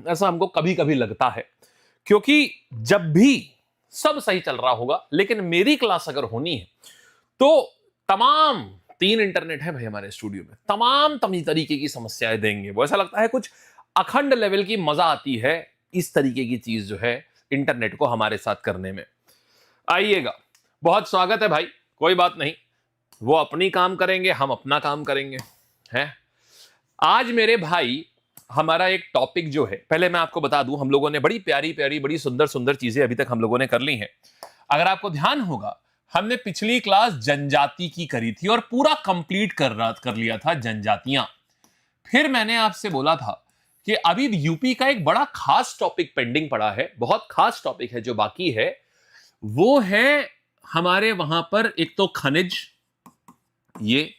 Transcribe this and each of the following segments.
ऐसा हमको कभी कभी लगता है, क्योंकि जब भी सब सही चल रहा होगा लेकिन मेरी क्लास अगर होनी है तो तमाम 3 इंटरनेट है भाई हमारे स्टूडियो में, तमाम तरीके की समस्याएं देंगे। वो ऐसा लगता है कुछ अखंड लेवल की मजा आती है इस तरीके की चीज जो है इंटरनेट को हमारे साथ करने में। आइएगा, बहुत स्वागत है भाई, कोई बात नहीं, वो अपनी काम करेंगे, हम अपना काम करेंगे। हैं आज मेरे भाई हमारा एक टॉपिक जो है, पहले मैं आपको बता दूं, हम लोगों ने बड़ी प्यारी प्यारी बड़ी सुंदर सुंदर चीजें अभी तक हम लोगों ने कर ली हैं। अगर आपको ध्यान होगा, हमने पिछली क्लास जनजाति की करी थी और पूरा कंप्लीट कर लिया था जनजातियां। फिर मैंने आपसे बोला था कि अभी यूपी का एक बड़ा खास टॉपिक पेंडिंग पड़ा है, बहुत खास टॉपिक है जो बाकी है। वो है हमारे वहां पर एक तो खनिज, ये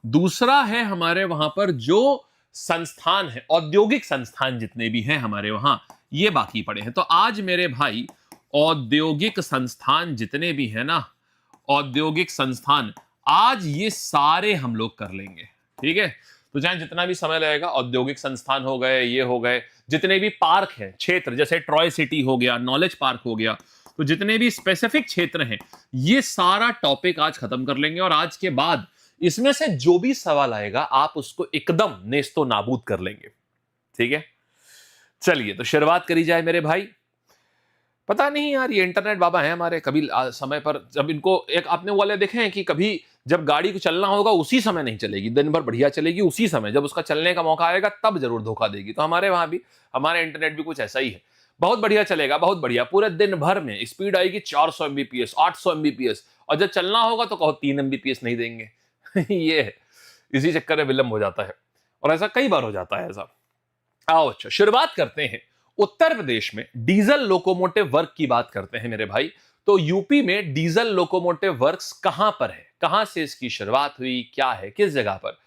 दूसरा है हमारे वहां पर जो संस्थान है, औद्योगिक संस्थान जितने भी हैं हमारे वहां, ये बाकी पड़े हैं। तो आज मेरे भाई औद्योगिक संस्थान जितने भी हैं ना, औद्योगिक संस्थान, आज ये सारे हम लोग कर लेंगे। ठीक है, तो चाहे जितना भी समय लगेगा, औद्योगिक संस्थान हो गए, ये हो गए, जितने भी पार्क हैं, क्षेत्र, जैसे ट्रॉय सिटी हो गया, नॉलेज पार्क हो गया, तो जितने भी स्पेसिफिक क्षेत्र हैं, ये सारा टॉपिक आज खत्म कर लेंगे। और आज के बाद इसमें से जो भी सवाल आएगा आप उसको एकदम नेस्तो नाबूद कर लेंगे। ठीक है, चलिए तो शुरुआत करी जाए मेरे भाई। पता नहीं यार, ये इंटरनेट बाबा है हमारे, कभी समय पर जब इनको एक आपने वाले देखे हैं कि कभी जब गाड़ी को चलना होगा उसी समय नहीं चलेगी, दिन भर बढ़िया चलेगी, उसी समय जब उसका चलने का मौका आएगा तब जरूर धोखा देगी। तो हमारे वहां भी, हमारे इंटरनेट भी कुछ ऐसा ही है, बहुत बढ़िया चलेगा, बहुत बढ़िया, पूरे दिन भर में स्पीड आएगी 400 एमबीपीएस, 800 एमबीपीएस, और जब चलना होगा तो कहो 3 एमबीपीएस नहीं देंगे। ये है, इसी चक्कर में विलंब हो जाता है, और ऐसा कई बार हो जाता है ऐसा। आओ अच्छा शुरुआत करते हैं। उत्तर प्रदेश में डीजल लोकोमोटिव वर्क की बात करते हैं मेरे भाई। तो यूपी में डीजल लोकोमोटिव वर्क्स कहां पर है, कहां से इसकी शुरुआत हुई, क्या है, किस जगह पर?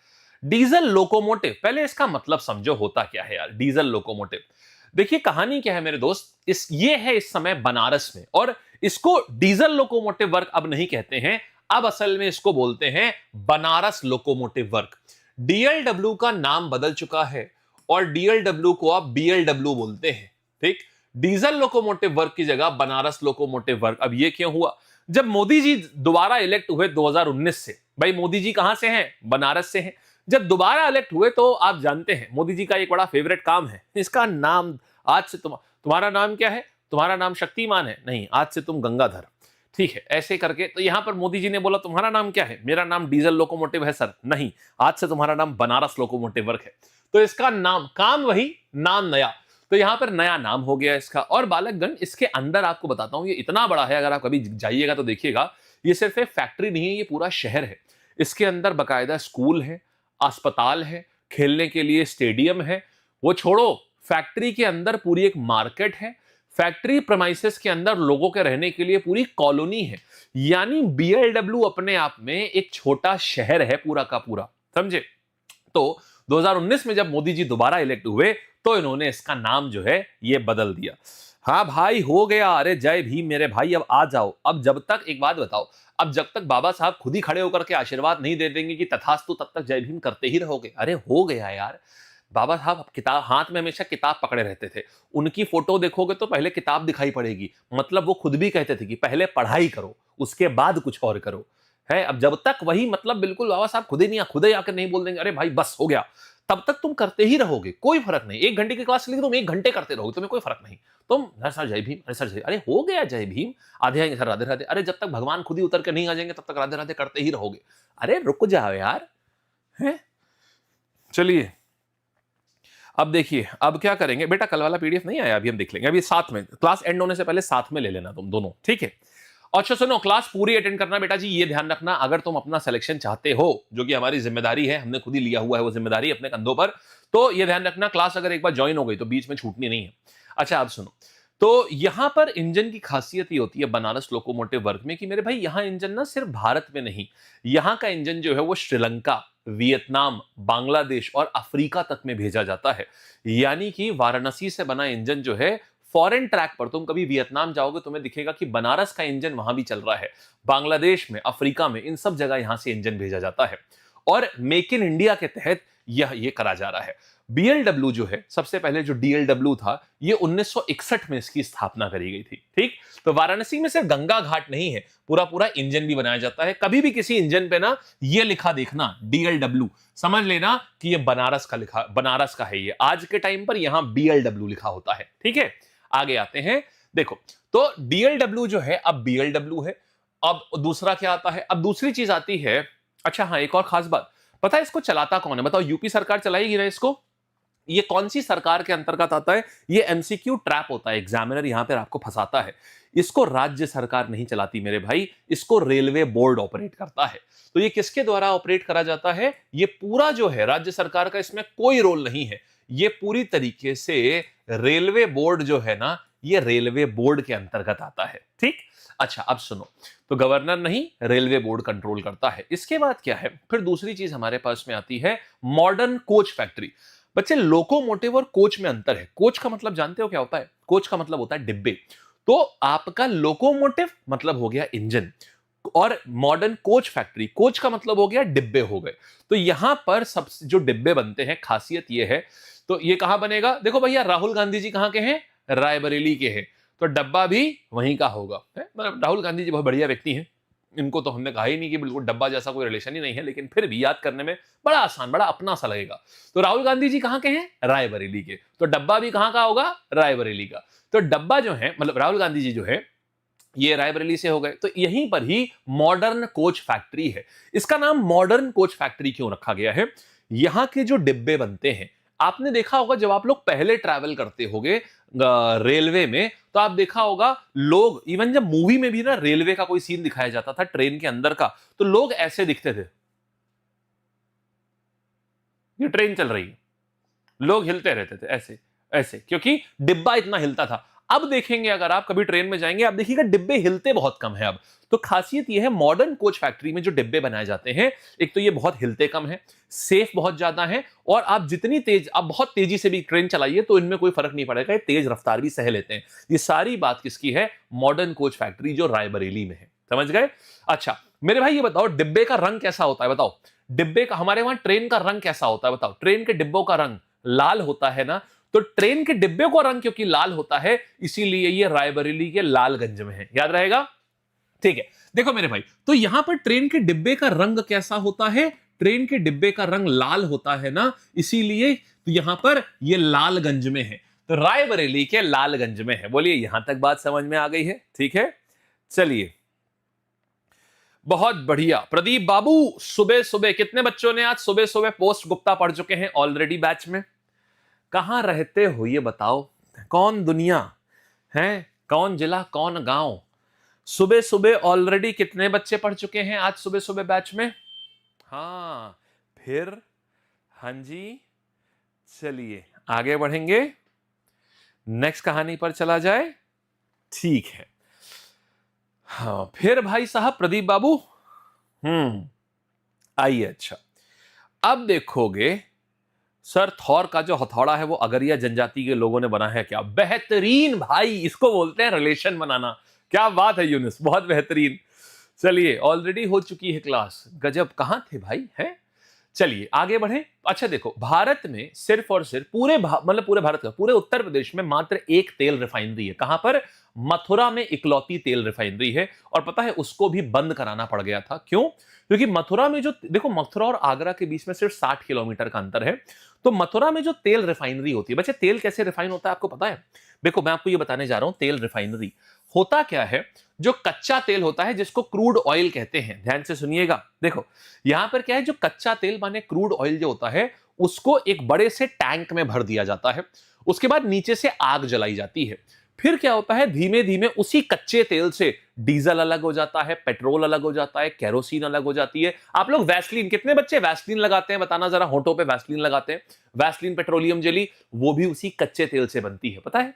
डीजल लोकोमोटिव, पहले इसका मतलब समझो होता क्या है यार डीजल लोकोमोटिव। देखिए कहानी क्या है मेरे दोस्त, ये है इस समय बनारस में, और इसको डीजल लोकोमोटिव वर्क अब नहीं कहते हैं, अब असल में इसको बोलते हैं बनारस लोकोमोटिव वर्क। डीएलडब्ल्यू का नाम बदल चुका है और डीएलडब्ल्यू को आप बीएलडब्ल्यू बोलते हैं। ठीक, डीजल लोकोमोटिव वर्क की जगह बनारस लोकोमोटिव वर्क। अब ये क्यों हुआ? जब मोदी जी दोबारा इलेक्ट हुए 2019 से, भाई मोदी जी कहां से हैं? बनारस से हैं। जब दोबारा इलेक्ट हुए तो आप जानते हैं मोदी जी का एक बड़ा फेवरेट काम है, इसका नाम आज से तुम्हारा नाम क्या है? तुम्हारा नाम शक्तिमान है? नहीं, आज से तुम गंगाधर। ठीक है, ऐसे करके तो यहां पर मोदी जी ने बोला तुम्हारा नाम क्या है? मेरा नाम डीजल लोकोमोटिव है सर। नहीं, आज से तुम्हारा नाम बनारस लोकोमोटिव वर्क है। तो इसका नाम, काम वही, नाम नया, तो यहां पर नया नाम हो गया इसका। और बालकगण, इसके अंदर आपको बताता हूं, ये इतना बड़ा है, अगर आप कभी जाइएगा तो देखिएगा, ये सिर्फ एक फैक्ट्री नहीं है, ये पूरा शहर है। इसके अंदर बकायदा स्कूल है, अस्पताल है, खेलने के लिए स्टेडियम है, वो छोड़ो, फैक्ट्री के अंदर पूरी एक मार्केट है, फैक्ट्री प्रेमाइसेस के अंदर लोगों के रहने के लिए पूरी कॉलोनी है। यानी बीएलडब्ल्यू अपने आप में एक छोटा शहर है पूरा का पूरा, समझे? तो 2019 में जब मोदी जी दोबारा इलेक्ट हुए तो इन्होंने इसका नाम जो है ये बदल दिया। हाँ भाई हो गया, अरे जय भीम मेरे भाई, अब आ जाओ। अब जब तक, एक बात बताओ, अब जब तक बाबा साहब खुद ही खड़े होकर के आशीर्वाद नहीं दे देंगे कि तथास्तु, तब तक जय भीम करते ही रहोगे? अरे हो गया यार, बाबा साहब किताब हाथ में, हमेशा किताब पकड़े रहते थे। उनकी फोटो देखोगे तो पहले किताब दिखाई पड़ेगी, मतलब वो खुद भी कहते थे कि पहले पढ़ाई करो उसके बाद कुछ और करो। है, अब जब तक वही, मतलब बिल्कुल बाबा साहब खुद ही आकर नहीं बोल देंगे अरे भाई बस हो गया, तब तक तुम करते ही रहोगे, कोई फर्क नहीं। 1 घंटे की क्लास लेके तुम 1 घंटे करते रहोगे, तुम्हें कोई फर्क नहीं। तुम सर जय भीम, अरे सर जय, अरे हो गया जय भीम, आधे आएंगे सर राधे राधे, अरे जब तक भगवान खुद ही उतर के नहीं आ जाएंगे तब तक राधे राधे करते ही रहोगे। अरे रुक जाओ यार। है, चलिए अब देखिए, अब क्या करेंगे बेटा, कल वाला पीडीएफ नहीं आया, अभी हम देख लेंगे, अभी साथ में, क्लास एंड होने से पहले साथ में ले लेना तुम दोनों, ठीक है? अच्छा सुनो, क्लास पूरी अटेंड करना बेटा जी, ये ध्यान रखना, अगर तुम अपना सिलेक्शन चाहते हो, जो कि हमारी जिम्मेदारी है, हमने खुद ही लिया हुआ है वो जिम्मेदारी अपने कंधों पर, तो ये ध्यान रखना, क्लास अगर एक बार ज्वाइन हो गई तो बीच में छूटनी नहीं है। अच्छा अब सुनो, तो यहां पर इंजन की खासियत ये होती है बनारस लोकोमोटिव वर्क में कि मेरे भाई यहां इंजन ना सिर्फ भारत में नहीं, यहां का इंजन जो है वो श्रीलंका, वियतनाम, बांग्लादेश और अफ्रीका तक में भेजा जाता है। यानी कि वाराणसी से बना इंजन जो है फॉरेन ट्रैक पर, तुम कभी वियतनाम जाओगे तुम्हें दिखेगा कि बनारस का इंजन वहां भी चल रहा है, बांग्लादेश में, अफ्रीका में, इन सब जगह यहां से इंजन भेजा जाता है। और मेक इन इंडिया के तहत यह करा जा रहा है। बीएलडब्ल्यू जो है, सबसे पहले जो डीएलडब्ल्यू था, ये 1961 में इसकी स्थापना करी गई थी। ठीक, तो वाराणसी में सिर्फ गंगा घाट नहीं है, पूरा पूरा इंजन भी बनाया जाता है। कभी भी किसी इंजन पे ना ये लिखा देखना डीएलडब्ल्यू, समझ लेना कि ये बनारस का लिखा, बनारस का है ये। आज के टाइम पर यहां बीएलडब्ल्यू लिखा होता है। ठीक है, आगे आते हैं। देखो, तो डीएलडब्ल्यू जो है अब बीएलडब्ल्यू है। अब दूसरा क्या आता है? अब दूसरी चीज आती है, अच्छा हाँ, एक और खास बात, पता है इसको चलाता कौन है? बताओ, यूपी सरकार चलाएगी ना इसको? ये कौन सी सरकार के अंतर्गत आता है? ये एमसीक्यू ट्रैप होता है, एग्जामिनर यहां पर आपको फंसाता है। इसको राज्य सरकार नहीं चलाती मेरे भाई, इसको रेलवे बोर्ड ऑपरेट करता है। तो ये किसके द्वारा ऑपरेट करा जाता है? ये पूरा जो है राज्य सरकार का इसमें कोई रोल नहीं है। ये पूरी तरीके से रेलवे बोर्ड जो है ना, ये रेलवे बोर्ड के अंतर्गत आता है। ठीक, अच्छा अब सुनो, तो गवर्नर नहीं, रेलवे बोर्ड कंट्रोल करता है। इसके बाद क्या है? फिर दूसरी चीज हमारे पास में आती है मॉडर्न कोच फैक्ट्री। बच्चे, लोकोमोटिव और कोच में अंतर है। कोच का मतलब जानते हो क्या होता है? कोच का मतलब होता है डिब्बे। तो आपका लोकोमोटिव मतलब हो गया इंजन, और मॉडर्न कोच फैक्ट्री, कोच का मतलब हो गया डिब्बे हो गए। तो यहां पर सब जो डिब्बे बनते हैं, खासियत ये है, तो ये कहां बनेगा? देखो भैया, राहुल गांधी जी कहां के हैं? रायबरेली के हैं, तो डब्बा भी वहीं का होगा। मतलब राहुल गांधी जी बहुत बढ़िया व्यक्ति हैं, इनको तो हमने कहा ही नहीं कि बिल्कुल डब्बा जैसा कोई रिलेशन ही नहीं है, लेकिन फिर भी याद करने में बड़ा आसान, बड़ा अपना सा लगेगा। तो राहुल गांधी जी कहां के हैं? रायबरेली के, तो डब्बा भी कहां का होगा? रायबरेली का। तो डब्बा जो है, मतलब राहुल गांधी जी जो है, ये रायबरेली से हो गए। तो यहीं पर ही मॉडर्न कोच फैक्ट्री है। इसका नाम मॉडर्न कोच फैक्ट्री क्यों रखा गया है? यहां के जो डिब्बे बनते हैं, आपने देखा होगा जब आप लोग पहले ट्रैवल करते होगे रेलवे में, तो आप देखा होगा लोग, इवन जब मूवी में भी ना रेलवे का कोई सीन दिखाया जाता था ट्रेन के अंदर का, तो लोग ऐसे दिखते थे, ये ट्रेन चल रही है, लोग हिलते रहते थे ऐसे ऐसे, क्योंकि डिब्बा इतना हिलता था। अब देखेंगे, अगर आप कभी ट्रेन में जाएंगे, आप देखिएगा डिब्बे हिलते बहुत कम है अब। तो खासियत यह है मॉडर्न कोच फैक्ट्री में जो डिब्बे बनाए जाते हैं, एक तो ये बहुत हिलते कम है, सेफ बहुत ज्यादा है, और आप जितनी तेज, आप बहुत तेजी से भी ट्रेन चलाइए तो इनमें कोई फर्क नहीं पड़ेगा, ये तेज रफ्तार भी सह लेते हैं। ये सारी बात किसकी है? मॉडर्न कोच फैक्ट्री जो रायबरेली में है। समझ गए? अच्छा मेरे भाई, ये बताओ डिब्बे का रंग कैसा होता है? बताओ, डिब्बे का, हमारे वहां ट्रेन का रंग कैसा होता है? बताओ, ट्रेन के डिब्बों का रंग लाल होता है ना, तो ट्रेन के डिब्बे का रंग क्योंकि लाल होता है, इसीलिए ये रायबरेली के लालगंज में है। याद रहेगा? ठीक है, देखो मेरे भाई, तो यहां पर ट्रेन के डिब्बे का रंग कैसा होता है? ट्रेन के डिब्बे का रंग लाल होता है ना, इसीलिए तो यहां पर ये लालगंज में है, तो रायबरेली के लालगंज में है। बोलिए, यहां तक बात समझ में आ गई है? ठीक है, चलिए, बहुत बढ़िया। प्रदीप बाबू, सुबह सुबह कितने बच्चों ने आज सुबह सुबह पोस्ट गुप्ता पढ़ चुके हैं ऑलरेडी बैच में? कहां रहते हो ये बताओ? कौन दुनिया है, कौन जिला, कौन गांव? सुबह सुबह ऑलरेडी कितने बच्चे पढ़ चुके हैं आज सुबह सुबह बैच में? हाँ, फिर हाँ जी, चलिए आगे बढ़ेंगे, नेक्स्ट कहानी पर चला जाए। ठीक है, हाँ फिर भाई साहब प्रदीप बाबू, आइए। अच्छा, अब देखोगे सर, थॉर का जो हथौड़ा है वो अगरिया जनजाति के लोगों ने बना है क्या? बेहतरीन भाई, इसको बोलते हैं रिलेशन बनाना। क्या बात है यूनुस, बहुत बेहतरीन। चलिए, ऑलरेडी हो चुकी है क्लास, गजब। कहां थे भाई? हैं? चलिए आगे बढ़े। अच्छा देखो, भारत में सिर्फ और सिर्फ मतलब पूरे भारत का, पूरे उत्तर प्रदेश में मात्र एक तेल रिफाइनरी है। कहां पर? मथुरा में इकलौती तेल रिफाइनरी है। और पता है उसको भी बंद कराना पड़ गया था। क्यों? क्योंकि मथुरा में जो, देखो मथुरा और आगरा के बीच में सिर्फ 60 किलोमीटर का अंतर है। तो मथुरा में जो तेल रिफाइनरी होती है, बच्चे तेल कैसे रिफाइन होता है आपको पता है? देखो मैं आपको ये बताने जा रहा हूं, तेल रिफाइनरी होता क्या है? जो कच्चा तेल होता है जिसको क्रूड ऑयल कहते हैं, ध्यान से सुनिएगा। देखो यहां पर क्या है, जो कच्चा तेल माने क्रूड ऑयल जो होता है, उसको एक बड़े से टैंक में भर दिया जाता है। उसके बाद नीचे से आग जलाई जाती है। फिर क्या होता है, धीमे धीमे उसी कच्चे तेल से डीजल अलग हो जाता है, पेट्रोल अलग हो जाता है, केरोसिन अलग हो जाती है। आप लोग वैसलीन, कितने बच्चे वैसलीन लगाते हैं बताना जरा, होठों पे वैसलीन लगाते हैं? वैसलीन, पेट्रोलियम जेली, वो भी उसी कच्चे तेल से बनती है, पता है?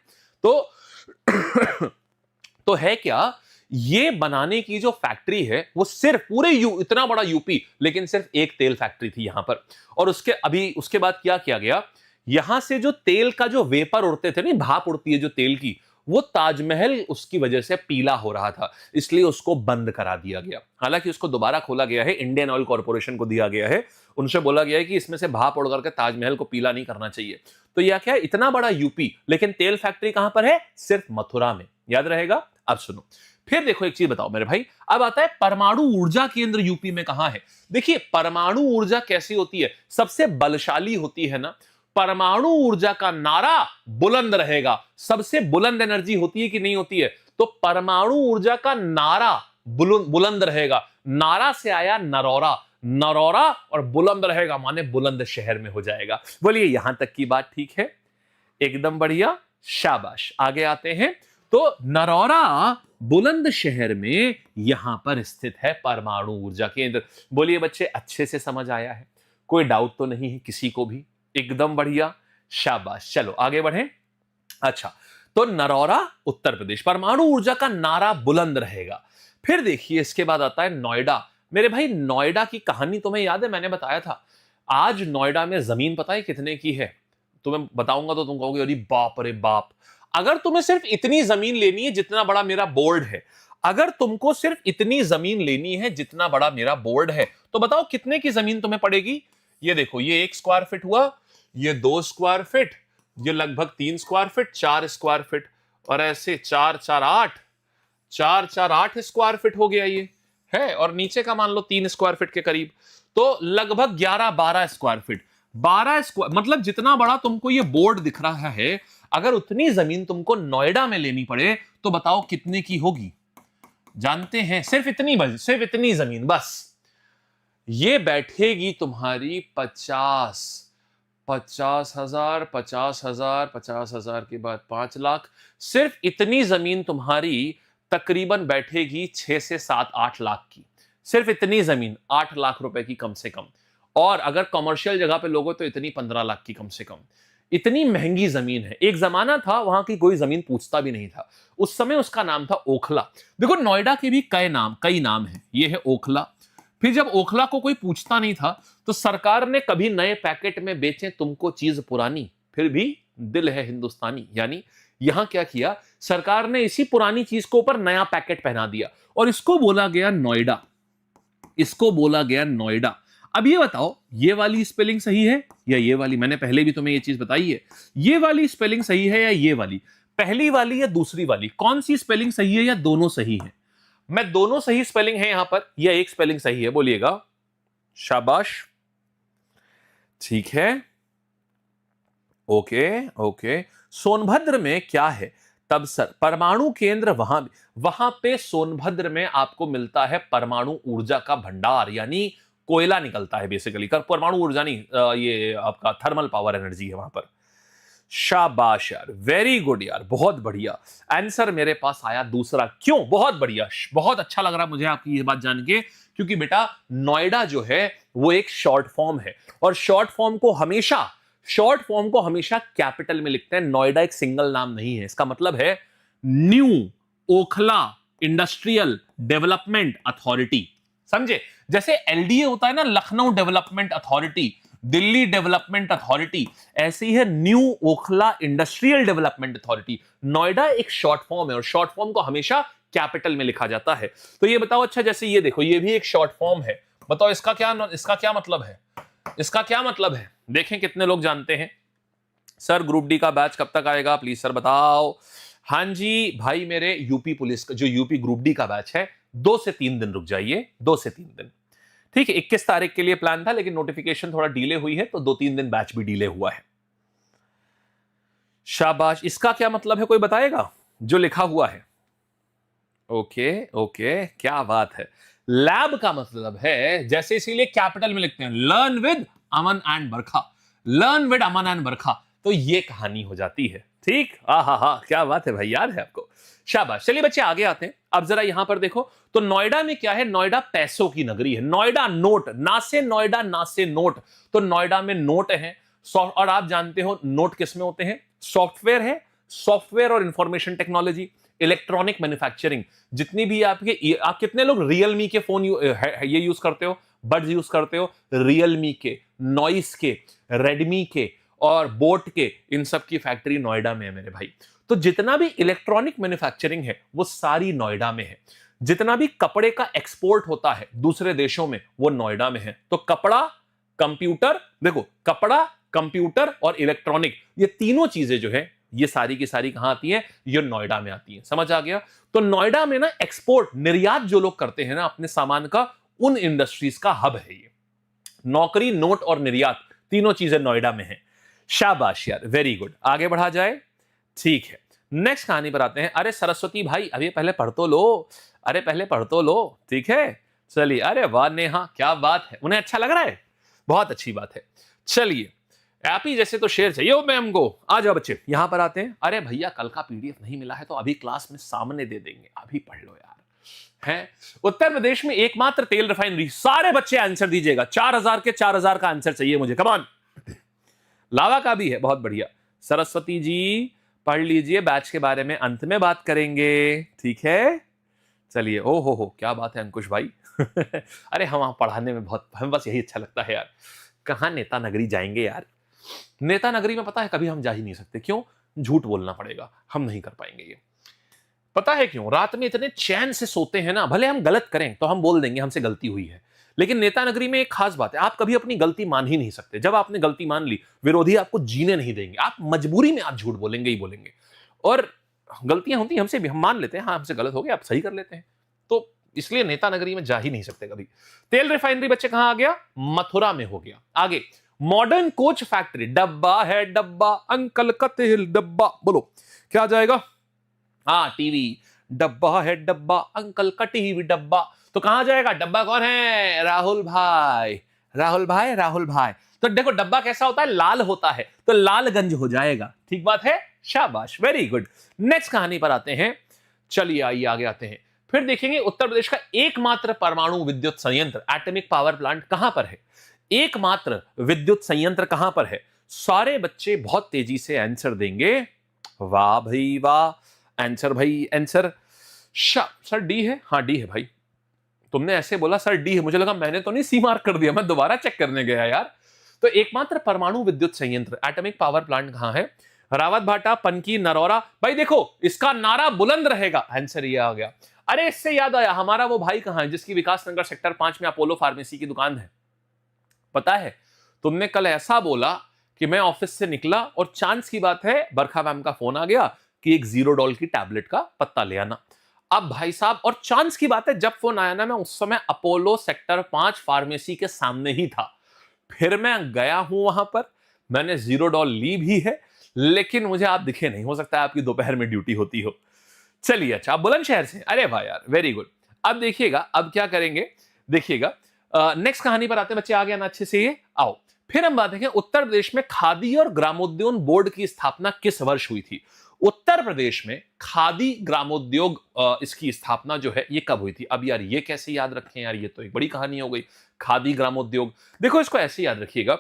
तो है क्या, ये बनाने की जो फैक्ट्री है वो सिर्फ पूरे इतना बड़ा यूपी, लेकिन सिर्फ एक तेल फैक्ट्री थी यहां पर। और उसके बाद क्या किया गया, यहां से जो तेल का जो वेपर उड़ते थे, नहीं भाप उड़ती है जो तेल की, वो ताजमहल उसकी वजह से पीला हो रहा था, इसलिए उसको बंद करा दिया गया। हालांकि उसको दोबारा खोला गया है, इंडियन ऑयल कॉर्पोरेशन को दिया गया है, उनसे बोला गया है कि इसमें से भाप उड़ करके ताजमहल को पीला नहीं करना चाहिए। तो यह क्या है, इतना बड़ा यूपी, लेकिन तेल फैक्ट्री कहां पर है, सिर्फ मथुरा में। याद रहेगा। अब सुनो, फिर देखो एक चीज बताओ मेरे भाई, अब आता है परमाणु ऊर्जा केंद्र यूपी में कहां है। देखिए परमाणु ऊर्जा कैसी होती है, सबसे बलशाली होती है ना। परमाणु ऊर्जा का नारा बुलंद रहेगा, सबसे बुलंद एनर्जी होती है कि नहीं होती है, तो परमाणु ऊर्जा का नारा बुलंद रहेगा। नारा से आया नरौरा, नरौरा और बुलंद रहेगा माने बुलंद शहर में हो जाएगा। बोलिए यहां तक की बात ठीक है, एकदम बढ़िया, शाबाश। आगे आते हैं, तो नरौरा बुलंद शहर में यहां पर स्थित है परमाणु ऊर्जा केंद्र। बोलिए बच्चे अच्छे से समझ आया है, कोई डाउट तो नहीं है किसी को भी, एकदम बढ़िया, शाबाश। चलो आगे बढ़ें। अच्छा, तो नरौरा उत्तर प्रदेश, परमाणु ऊर्जा का नारा बुलंद रहेगा। फिर देखिए इसके बाद आता है नोएडा। मेरे भाई नोएडा की कहानी तुम्हें याद है, मैंने बताया था। आज नोएडा में जमीन पता है कितने की है, तुम्हें बताऊंगा तो तुम कहोगे अरे बाप रे बाप। अगर तुम्हें सिर्फ इतनी जमीन लेनी है जितना बड़ा मेरा बोर्ड है, अगर तुमको सिर्फ इतनी जमीन लेनी है जितना बड़ा मेरा बोर्ड है, तो बताओ कितने की जमीन तुम्हें पड़ेगी। ये देखो, ये 1 स्क्वायर फीट हुआ, ये 2 स्क्वायर फीट, ये लगभग 3 स्क्वायर फीट, 4 स्क्वायर फीट, और ऐसे 4 4 8, 4 4 8 स्क्वायर फीट हो गया ये है, और नीचे का मान लो 3 स्क्वायर फीट के करीब, तो लगभग 11 12 स्क्वायर फीट। 12 स्क्वायर मतलब जितना बड़ा तुमको ये बोर्ड दिख रहा है, अगर उतनी जमीन तुमको नोएडा में लेनी पड़े तो बताओ कितने की होगी। जानते हैं, सिर्फ इतनी जमीन बस, ये बैठेगी तुम्हारी 50,000 50,000 के बाद 5 लाख, सिर्फ इतनी जमीन तुम्हारी तकरीबन बैठेगी 6 से 7 8 लाख की। सिर्फ इतनी जमीन 8 लाख रुपए की कम से कम, और अगर कमर्शियल जगह पे लोगो तो इतनी 15 लाख की कम से कम। इतनी महंगी जमीन है। एक जमाना था वहां की कोई जमीन पूछता भी नहीं था, उस समय उसका नाम था ओखला। देखो नोएडा के भी कई नाम है, ये है ओखला। फिर जब ओखला को कोई पूछता नहीं था तो सरकार ने कभी नए पैकेट में बेचे तुमको चीज पुरानी, फिर भी दिल है हिंदुस्तानी। यानी यहां क्या किया, सरकार ने इसी पुरानी चीज को ऊपर नया पैकेट पहना दिया, और इसको बोला गया नोएडा, इसको बोला गया नोएडा। अब ये बताओ, ये वाली स्पेलिंग सही है या ये वाली। मैंने पहले भी तुम्हें ये चीज बताई है, ये वाली स्पेलिंग सही है या ये वाली, पहली वाली या दूसरी वाली, कौन सी स्पेलिंग सही है या दोनों सही है। मैं दोनों सही स्पेलिंग है यहां पर, या एक स्पेलिंग सही है, बोलिएगा। शाबाश, ठीक है, ओके ओके। सोनभद्र में क्या है, तब सर परमाणु केंद्र वहां पे सोनभद्र में आपको मिलता है परमाणु ऊर्जा का भंडार, यानी कोयला निकलता है बेसिकली। परमाणु ऊर्जा नहीं, ये आपका थर्मल पावर एनर्जी है वहां पर। शाबाश यार, वेरी गुड यार, बहुत बढ़िया आंसर मेरे पास आया दूसरा। क्यों, बहुत बढ़िया, बहुत अच्छा लग रहा मुझे आपकी ये बात जान के, क्योंकि बेटा नोएडा जो है वो एक शॉर्ट फॉर्म है, और शॉर्ट फॉर्म को हमेशा कैपिटल में लिखते हैं। नोएडा एक सिंगल नाम नहीं है, इसका मतलब है new Okhla industrial development authority, समझे। जैसे एलडीए होता है ना, Lucknow development authority, Delhi development authority, ऐसी है new Okhla industrial development authority. Noida एक शॉर्ट फॉर्म है, और शॉर्ट फॉर्म को हमेशा कैपिटल में लिखा जाता है। तो ये बताओ, अच्छा जैसे ये देखो, ये भी एक शॉर्ट फॉर्म है, बताओ इसका क्या मतलब है, इसका क्या मतलब है। देखें कितने लोग जानते हैं। सर ग्रुप डी का बैच कब तक आएगा, प्लीज सर बताओ। हाँ जी भाई, मेरे यूपी पुलिस का जो यूपी ग्रुप डी का बैच है, 2 से 3 दिन रुक जाइए, 2 से 3 दिन, ठीक है। 21 तारीख के लिए प्लान था, लेकिन नोटिफिकेशन थोड़ा डिले हुई है, तो 2-3 दिन बैच भी डिले हुआ है। शाबाश, इसका क्या मतलब है, कोई बताएगा जो लिखा हुआ है। ओके ओके, क्या बात है। लैब का मतलब है, जैसे इसीलिए कैपिटल में लिखते हैं, learn with Aman and Barkha, learn with Aman and Barkha, तो ये कहानी हो जाती है, ठीक। हा, क्या बात है भाई, याद है आपको, शाबाश। चलिए बच्चे आगे आते हैं। अब जरा यहां पर देखो, तो नोएडा में क्या है, नोएडा पैसों की नगरी है। नोएडा नोट, ना से नोएडा ना से नोट, तो नोएडा में नोट है। और आप जानते हो नोट किस में होते हैं, सॉफ्टवेयर है, सॉफ्टवेयर और इंफॉर्मेशन टेक्नोलॉजी, इलेक्ट्रॉनिक मैन्युफैक्चरिंग, जितनी भी आप कितने लोग रियलमी के फोन ये यूज करते हो, बड्स यूज करते हो, रियलमी के, नॉइस के, रेडमी के और बोट के, इन सब की फैक्ट्री नोएडा में है मेरे भाई। तो जितना भी इलेक्ट्रॉनिक मैन्युफैक्चरिंग है वो सारी नोएडा में है। जितना भी कपड़े का एक्सपोर्ट होता है दूसरे देशों में, वो नोएडा में है। तो कपड़ा कंप्यूटर, देखो कपड़ा, कंप्यूटर और इलेक्ट्रॉनिक, ये तीनों चीजें जो है ये सारी की सारी कहां आती हैं, ये नोएडा में आती हैं। समझ आ गया? तो नोएडा में ना एक्सपोर्ट, निर्यात जो लोग करते हैं ना अपने सामान का, उन इंडस्ट्रीज का हब है ये। नौकरी, नोट और निर्यात तीनों चीजें नोएडा में हैं। शाबाश यार, वेरी गुड। आगे बढ़ा जाए, ठीक है। नेक्स्ट कहानी पर आते हैं। अरे सरस्वती भाई, अभी पहले पढ़ तो लो, अरे पहले पढ़ तो लो, ठीक है। चलिए, अरे वाह नेहा, क्या बात है, उन्हें अच्छा लग रहा है, बहुत अच्छी बात है। चलिए, आप ही जैसे तो शेर चाहिए हो मैम को। आ जाओ बच्चे, यहां पर आते हैं। अरे भैया कल का पीडीएफ नहीं मिला है तो अभी क्लास में सामने दे देंगे, अभी पढ़ लो यार। है उत्तर प्रदेश में एकमात्र तेल रिफाइनरी, सारे बच्चे आंसर दीजिएगा, 4000 के 4000 का आंसर चाहिए मुझे, कम ऑन। लावा का भी है, बहुत बढ़िया। सरस्वती जी पढ़ लीजिए, बैच के बारे में अंत में बात करेंगे, ठीक है। चलिए, ओ हो क्या बात है अंकुश भाई। अरे हम पढ़ाने में बहुत, हमें बस यही अच्छा लगता है यार। कहां नेता नगरी जाएंगे यार, नेता नगरी में पता है कभी हम जा ही नहीं सकते, क्यों? झूठ बोलना पड़ेगा, हम नहीं कर पाएंगे ये। पता है क्यों? रात में इतने चैन से सोते हैं ना, भले हम गलत करें तो हम बोल देंगे हमसे गलती हुई है, लेकिन नेता नगरी में एक खास बात है, आप कभी अपनी गलती मान ही नहीं सकते। जब आपने गलती मान ली, विरोधी आपको जीने नहीं देंगे, आप मजबूरी में आप झूठ बोलेंगे ही बोलेंगे। और गलतियां होती हैं हमसे भी, हम मान लेते हैं हाँ हमसे गलत हो गया, आप सही कर लेते हैं, तो इसलिए नेता नगरी में जा ही नहीं सकते कभी। तेल रिफाइनरी बच्चे कहां आ गया? मथुरा में हो गया। आगे, मॉडर्न कोच फैक्ट्री, डब्बा है डब्बा, अंकल का तेल डब्बा, बोलो क्या आ जाएगा? हाँ टीवी, डब्बा है डब्बा, अंकल का टीवी डब्बा, तो कहां जाएगा? डब्बा कौन है? राहुल भाई, राहुल भाई, राहुल भाई। तो देखो डब्बा कैसा होता है? लाल होता है, तो लालगंज हो जाएगा, ठीक बात है, शाबाश, वेरी गुड। नेक्स्ट कहानी पर आते हैं। चलिए आइए आगे आते हैं। फिर देखेंगे उत्तर प्रदेश का एकमात्र परमाणु विद्युत संयंत्र, एटॉमिक पावर प्लांट कहां पर है? एकमात्र विद्युत संयंत्र कहां पर है? सारे बच्चे बहुत तेजी से आंसर देंगे। वाह भाई वाह, आंसर भाई आंसर। सर डी है? हाँ डी है भाई। तुमने ऐसे बोला सर डी है, मुझे लगा मैंने तो नहीं सी मार्क कर दिया, मैं दोबारा चेक करने गया यार। तो एकमात्र परमाणु विद्युत संयंत्र, एटॉमिक पावर प्लांट कहां है? रावत भाटा, पनकी, नरौरा। भाई देखो इसका नारा बुलंद रहेगा, आंसर ये आ गया। अरे इससे याद आया, हमारा वो भाई कहां है जिसकी विकास नगर सेक्टर 5 में अपोलो फार्मेसी की दुकान है? पता है, तुमने कल ऐसा बोला कि मैं ऑफिस से निकला और चांस की बात है बरखा मैम का फोन आ गया कि एक $0 की टैबलेट का पत्ता ले आना। अब भाई साहब, और चांस की बात है जब फोन आया ना, मैं उस समय अपोलो सेक्टर 5 फार्मेसी के सामने ही था। फिर मैं गया हूं वहां पर, मैंने $0 ली भी है, लेकिन मुझे आप दिखे नहीं, हो सकता है आपकी दोपहर में ड्यूटी होती हो। चलिए अच्छा, आप बुलंदशहर से, अरे वाह यार, वेरी गुड। अब देखिएगा, अब क्या करेंगे, देखिएगा। नेक्स्ट कहानी पर आते हैं बच्चे, आ गया ना अच्छे से ये? आओ फिर हम बात करेंगे, उत्तर प्रदेश में खादी और ग्रामोद्योग बोर्ड की स्थापना किस वर्ष हुई थी? उत्तर प्रदेश में खादी ग्रामोद्योग इसकी स्थापना जो है ये कब हुई थी? अब यार ये कैसे याद रखें यार, ये तो एक बड़ी कहानी हो गई। खादी ग्रामोद्योग, देखो इसको ऐसे याद रखिएगा।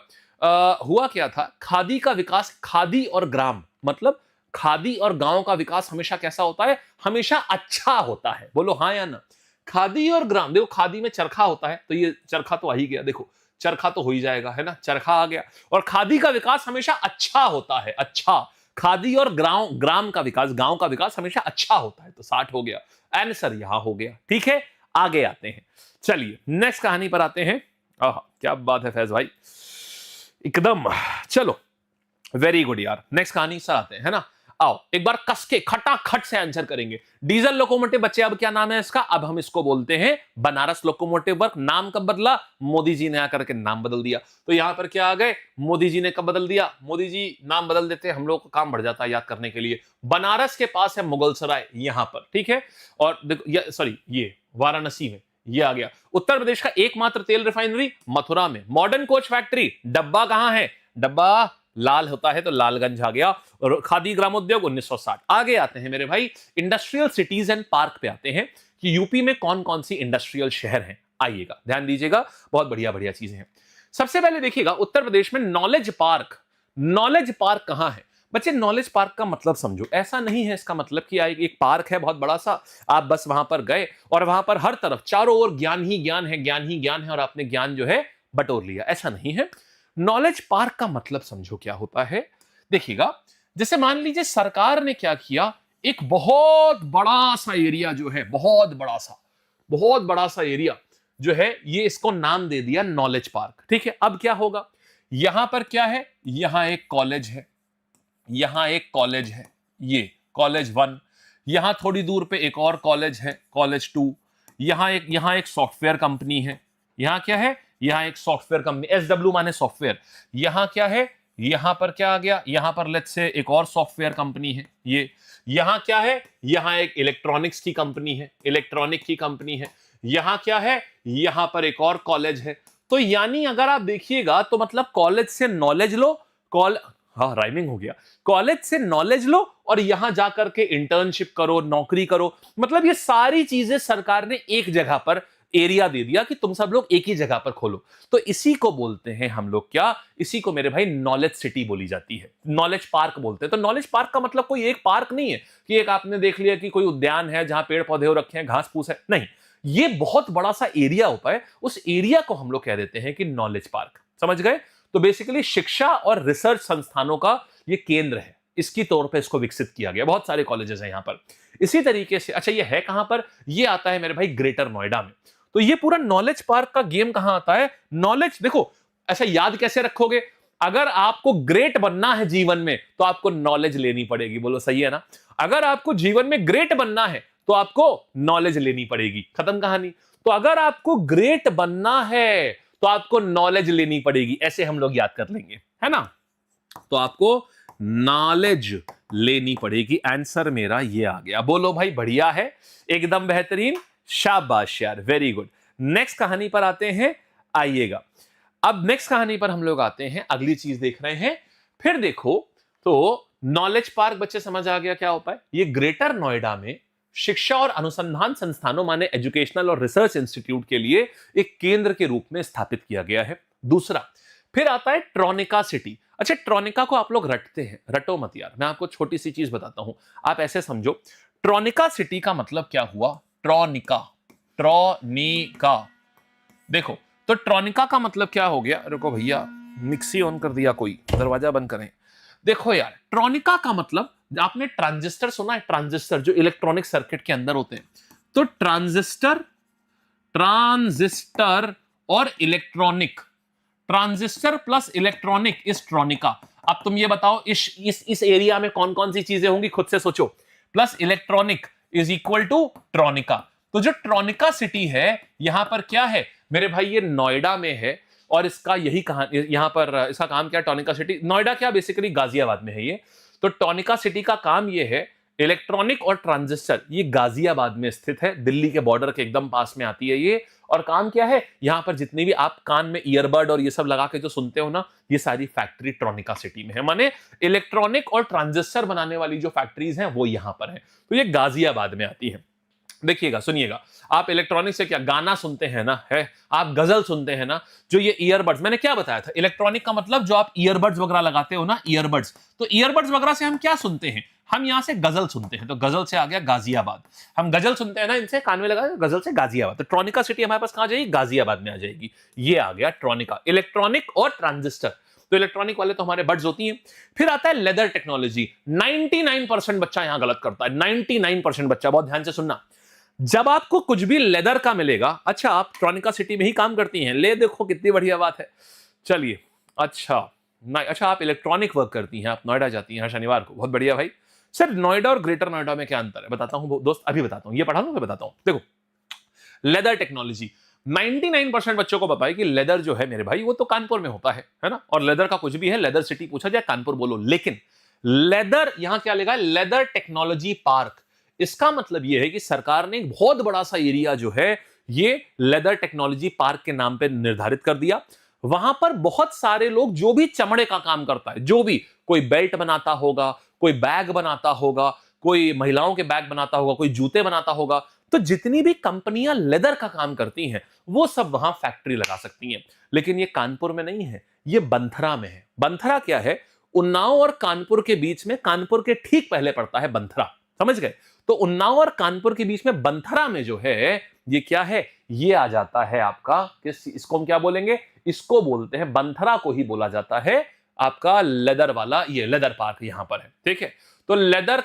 हुआ क्या था, खादी का विकास, खादी और ग्राम मतलब खादी और गांव का विकास हमेशा कैसा होता है? हमेशा अच्छा होता है, बोलो हाँ या ना। खादी और ग्राम, देखो खादी में चरखा होता है, तो ये चरखा तो आ ही गया, देखो चरखा तो हो ही जाएगा, है ना, चरखा आ गया। और खादी का विकास हमेशा अच्छा होता है, अच्छा। खादी और ग्राम का विकास, गांव का विकास हमेशा अच्छा होता है, तो 60 हो गया, आंसर यहां हो गया, ठीक है। आगे आते हैं, चलिए नेक्स्ट कहानी पर आते हैं। क्या बात है फैज भाई, एकदम। चलो वेरी गुड यार, नेक्स्ट कहानी सर आते हैं, है ना। आओ एक बार कस के खटाखट से आंसर करेंगे। डीजल लोकोमोटिव बच्चे, अब क्या नाम है इसका? अब हम इसको बोलते हैं बनारस लोकोमोटिव वर्क। नाम कब बदला? मोदी जी ने आकर के नाम बदल दिया। तो यहां पर क्या आ गए? मोदी जी ने कब बदल दिया? मोदी जी नाम बदल देते हैं, हम लोग का काम बढ़ जाता है याद करने के लिए। बनारस के पास है मुगलसराय, यहां पर, ठीक है। और देखो सॉरी, ये वाराणसी में ये आ गया। उत्तर प्रदेश का एकमात्र तेल रिफाइनरी मथुरा में। मॉडर्न कोच फैक्ट्री, डब्बा कहां है? डब्बा लाल होता है तो लालगंज आ गया। और खादी ग्रामोद्योग 1960। आगे आते हैं मेरे भाई, इंडस्ट्रियल सिटीज एंड पार्क पे आते हैं कि यूपी में कौन कौन सी इंडस्ट्रियल शहर हैं। आइएगा, ध्यान दीजिएगा, बहुत बढ़िया बढ़िया चीजें हैं। सबसे पहले देखिएगा, उत्तर प्रदेश में नॉलेज पार्क। नॉलेज पार्क कहां है बच्चे? नॉलेज पार्क का मतलब समझो, ऐसा नहीं है इसका मतलब कि एक पार्क है बहुत बड़ा सा, आप बस वहां पर गए और वहां पर हर तरफ चारों ओर ज्ञान ही ज्ञान है, ज्ञान ही ज्ञान है, और आपने ज्ञान जो है बटोर लिया, ऐसा नहीं है। नॉलेज पार्क का मतलब समझो क्या होता है। देखिएगा, जैसे मान लीजिए सरकार ने क्या किया, एक बहुत बड़ा सा एरिया जो है, बहुत बड़ा सा एरिया जो है ये इसको नाम दे दिया नॉलेज पार्क। ठीक है, अब क्या होगा, यहां पर क्या है, यहां एक कॉलेज है, यहां एक कॉलेज है, ये कॉलेज 1, यहां थोड़ी दूर पे एक और कॉलेज है, कॉलेज 2, यहां एक सॉफ्टवेयर कंपनी है, यहां क्या है, यहां एक सॉफ्टवेयर कंपनी, SW माने सॉफ्टवेयर, यहां क्या है, यहां पर क्या आ गया, यहां पर लेट्स से एक और सॉफ्टवेयर कंपनी है, ये यहां क्या है, यहां एक इलेक्ट्रॉनिक्स की कंपनी है, इलेक्ट्रॉनिक की कंपनी है, यहां क्या है, यहां पर एक और कॉलेज है। तो यानी अगर आप देखिएगा तो मतलब कॉलेज से नॉलेज लो, हाँ राइमिंग हो गया, कॉलेज से नॉलेज लो और यहां जाकर के इंटर्नशिप करो, नौकरी करो, मतलब ये सारी चीजें सरकार ने एक जगह पर एरिया दे दिया कि तुम सब लोग एक ही जगह पर खोलो। तो इसी को बोलते हैं हम लोग क्या, इसी को मेरे भाई नॉलेज सिटी बोली जाती है, नॉलेज पार्क बोलते हैं। तो नॉलेज पार्क का मतलब कोई एक पार्क नहीं है कि एक आपने देख लिया कि कोई उद्यान है जहां पेड़ पौधे हो रखे हैं, घास फूस है, नहीं, ये बहुत बड़ा सा एरिया होता है, उस एरिया को हम लोग कह देते हैं कि नॉलेज पार्क। समझ गए? तो बेसिकली शिक्षा और रिसर्च संस्थानों का ये केंद्र है, इसकी तौर पे इसको विकसित किया गया, बहुत सारे कॉलेजेस हैं यहां पर। इसी तरीके से अच्छा ये है कहां पर, ये आता है मेरे भाई ग्रेटर नोएडा में। तो ये पूरा नॉलेज पार्क का गेम कहां आता है, नॉलेज, देखो ऐसा याद कैसे रखोगे, अगर आपको ग्रेट बनना है जीवन में तो आपको नॉलेज लेनी पड़ेगी, बोलो सही है ना। अगर आपको जीवन में ग्रेट बनना है तो आपको नॉलेज लेनी पड़ेगी, खत्म कहानी। तो अगर आपको ग्रेट बनना है तो आपको नॉलेज लेनी पड़ेगी, ऐसे हम लोग याद कर लेंगे, है ना। तो आपको नॉलेज लेनी पड़ेगी, आंसर मेरा ये आ गया। बोलो भाई बढ़िया है, एकदम बेहतरीन, शाबाश यार, वेरी गुड। नेक्स्ट कहानी पर आते हैं, आइएगा। अब नेक्स्ट कहानी पर हम लोग आते हैं, अगली चीज देख रहे हैं। फिर देखो तो नॉलेज पार्क बच्चे समझ आ गया क्या होता है, ये ग्रेटर नोएडा में शिक्षा और अनुसंधान संस्थानों माने एजुकेशनल और रिसर्च इंस्टीट्यूट के लिए एक केंद्र के रूप में स्थापित किया गया है। दूसरा, फिर आता है ट्रॉनिका सिटी। अच्छा, ट्रॉनिका को आप लोग रटते हैं, रटो मत यार, मैं आपको छोटी सी चीज बताता हूं, आप ऐसे समझो, ट्रॉनिका सिटी का मतलब क्या हुआ, ट्रॉनिका, ट्रॉनिका, देखो तो ट्रॉनिका का मतलब क्या हो गया, रुको भैया मिक्सी ऑन कर दिया कोई, दरवाजा बंद करें। देखो यार, ट्रॉनिका का मतलब, आपने ट्रांजिस्टर सुना है, ट्रांजिस्टर जो इलेक्ट्रॉनिक सर्किट के अंदर होते हैं, तो ट्रांजिस्टर, ट्रांजिस्टर और इलेक्ट्रॉनिक, ट्रांजिस्टर प्लस इलेक्ट्रॉनिक इस ट्रॉनिका। अब तुम ये बताओ इस एरिया में कौन कौन सी चीजें होंगी, खुद से सोचो, plus electronic is equal to tronica. तो जो ट्रॉनिका सिटी है यहां पर क्या है मेरे भाई, ये नोएडा में है, और इसका यही कहानी, यहां पर इसका काम क्या है, टॉनिका सिटी, नोएडा क्या बेसिकली गाजियाबाद में है ये। तो टॉनिका सिटी का काम ये है, इलेक्ट्रॉनिक और ट्रांजिस्टर, ये गाजियाबाद में स्थित है, दिल्ली के बॉर्डर के एकदम पास में आती है ये। और काम क्या है, यहां पर जितनी भी आप कान में ईयरबड और ये सब लगा के जो सुनते हो ना, ये सारी फैक्ट्री ट्रॉनिका सिटी में है, माने इलेक्ट्रॉनिक और ट्रांजिस्टर बनाने वाली जो फैक्ट्रीज हैं वो यहां पर है, तो ये गाजियाबाद में आती है। देखिएगा, सुनिएगा, आप इलेक्ट्रॉनिक से क्या गाना सुनते हैं ना, है आप गजल सुनते हैं ना, जो ये ईयरबड्स, मैंने क्या बताया था, इलेक्ट्रॉनिक का मतलब जो आप ईयरबड्स वगैरह लगाते हो ना, ईयरबड्स, तो ईयरबड्स वगैरह से हम क्या सुनते हैं, हम यहां से गजल सुनते हैं, तो गजल से आ गया गाजियाबाद, हम गजल सुनते हैं ना, इनसे कान में लगा गजल से गाजियाबाद, तो ट्रॉनिका सिटी हमारे पास कहां जाएगी, गाजियाबाद में आ जाएगी। ये आ गया ट्रॉनिका, इलेक्ट्रॉनिक और ट्रांजिस्टर, तो इलेक्ट्रॉनिक वाले तो हमारे बड्स होती हैं। फिर आता है लेदर टेक्नोलॉजी, 99% बच्चा यहां गलत करता है, 99% बच्चा, बहुत ध्यान से सुनना, जब आपको कुछ भी लेदर का मिलेगा, अच्छा आप ट्रॉनिका सिटी में ही काम करती हैं, ले देखो कितनी बढ़िया बात है, चलिए, अच्छा अच्छा आप इलेक्ट्रॉनिक वर्क करती हैं, आप नोएडा जाती हैं शनिवार को, बहुत बढ़िया भाई। सर नोएडा और ग्रेटर नोएडा में क्या अंतर है, बताता हूं दोस्त, अभी बताता हूं, ये पढ़ा लूं फिर बताता हूं। देखो लेदर टेक्नोलॉजी, 99% बच्चों को पता है कि लेदर जो है मेरे भाई वो तो कानपुर में होता है ना, और लेदर का कुछ भी है, लेदर सिटी पूछा जाए कानपुर बोलो, लेकिन लेदर यहां क्या लिखा है, लेदर टेक्नोलॉजी पार्क, इसका मतलब यह है कि सरकार ने एक बहुत बड़ा सा एरिया जो है ये लेदर टेक्नोलॉजी पार्क के नाम पे निर्धारित कर दिया। वहां पर बहुत सारे लोग जो भी चमड़े का काम करता है, जो भी कोई बेल्ट बनाता होगा, कोई बैग बनाता होगा, कोई महिलाओं के बैग बनाता होगा, कोई जूते बनाता होगा, तो जितनी भी कंपनियां लेदर का काम करती हैं वो सब वहां फैक्ट्री लगा सकती हैं। लेकिन ये कानपुर में नहीं है, ये बंथरा में है। बंथरा क्या है, उन्नाव और कानपुर के बीच में, कानपुर के ठीक पहले पड़ता है बंथरा, समझ गए। तो उन्नाव और कानपुर के बीच में बंथरा में जो है ये क्या है, ये आ जाता है आपका, इसको हम क्या बोलेंगे, इसको बोलते हैं, बंथरा को ही बोला जाता है आपका लेदर वाला, ये लेदर पार्क यहां पर है, ठीक है। तो लेदर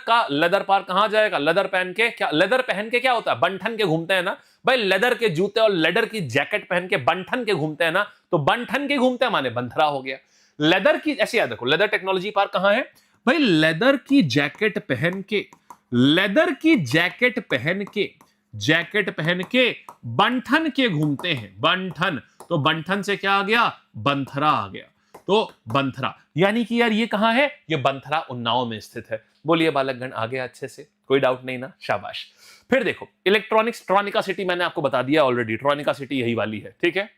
पार कहां जाएगा? लेदर पहन के क्या होता है? बंठन के घूमते हैं ना भाई, लेदर के जूते और लेदर की जैकेट पहन के बंठन के घूमते हैं ना, तो बंठन के घूमते हैं माने बंथरा हो गया। लेदर की, ऐसे याद रखो, लेदर टेक्नोलॉजी पार्क कहां है भाई? लेदर की जैकेट पहन के, लेदर की जैकेट पहन के बंठन के घूमते हैं, बंठन, तो बंठन से क्या आ गया? बंथरा आ गया। तो बंथरा, यानी कि यार ये कहां है? ये बंथरा उन्नाव में स्थित है। बोलिए बालकगण, आ गया अच्छे से? कोई डाउट नहीं ना? शाबाश। फिर देखो इलेक्ट्रॉनिक्स, ट्रॉनिका सिटी मैंने आपको बता दिया ऑलरेडी, ट्रॉनिका सिटी यही वाली है, ठीक है।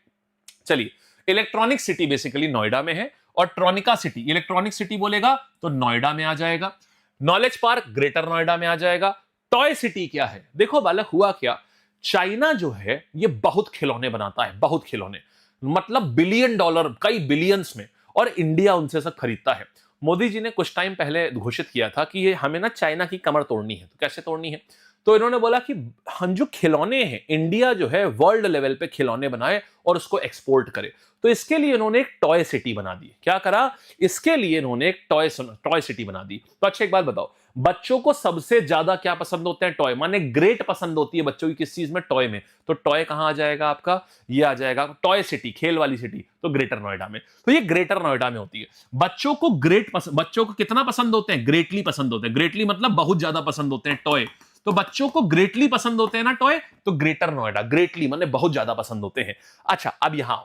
चलिए, इलेक्ट्रॉनिक सिटी बेसिकली नोएडा में है, और ट्रॉनिका सिटी, इलेक्ट्रॉनिक सिटी बोलेगा तो नोएडा में आ जाएगा। नॉलेज पार्क ग्रेटर नोएडा में आ जाएगा। टॉय सिटी क्या है? देखो बालक, हुआ क्या, चाइना जो है ये बहुत खिलौने बनाता है, बहुत खिलौने, मतलब बिलियन डॉलर, कई बिलियंस में, और इंडिया उनसे सब खरीदता है। मोदी जी ने कुछ टाइम पहले घोषित किया था कि ये हमें ना चाइना की कमर तोड़नी है। तो कैसे तोड़नी है? तो इन्होंने बोला कि हम जो खिलौने हैं, इंडिया जो है वर्ल्ड लेवल पे खिलौने बनाए और उसको एक्सपोर्ट करे। तो इसके लिए इन्होंने एक टॉय सिटी बना दी। क्या करा? इसके लिए इन्होंने एक टॉय सिटी बना दी। तो अच्छा एक बात बताओ, बच्चों को सबसे ज्यादा क्या पसंद होते हैं? टॉय, माने ग्रेट पसंद होती है बच्चों की किस चीज में? टॉय में। तो टॉय कहां आ जाएगा आपका? ये आ जाएगा टॉय सिटी, खेल वाली सिटी, तो ग्रेटर नोएडा में। तो ये ग्रेटर नोएडा में होती है। बच्चों को बच्चों को कितना पसंद होते हैं? ग्रेटली पसंद होते हैं। ग्रेटली मतलब बहुत ज्यादा पसंद होते हैं टॉय। तो बच्चों को ग्रेटली पसंद होते हैं ना टॉय, तो ग्रेटर नोएडा, ग्रेटली माने बहुत ज्यादा पसंद होते हैं। अच्छा अब यहां,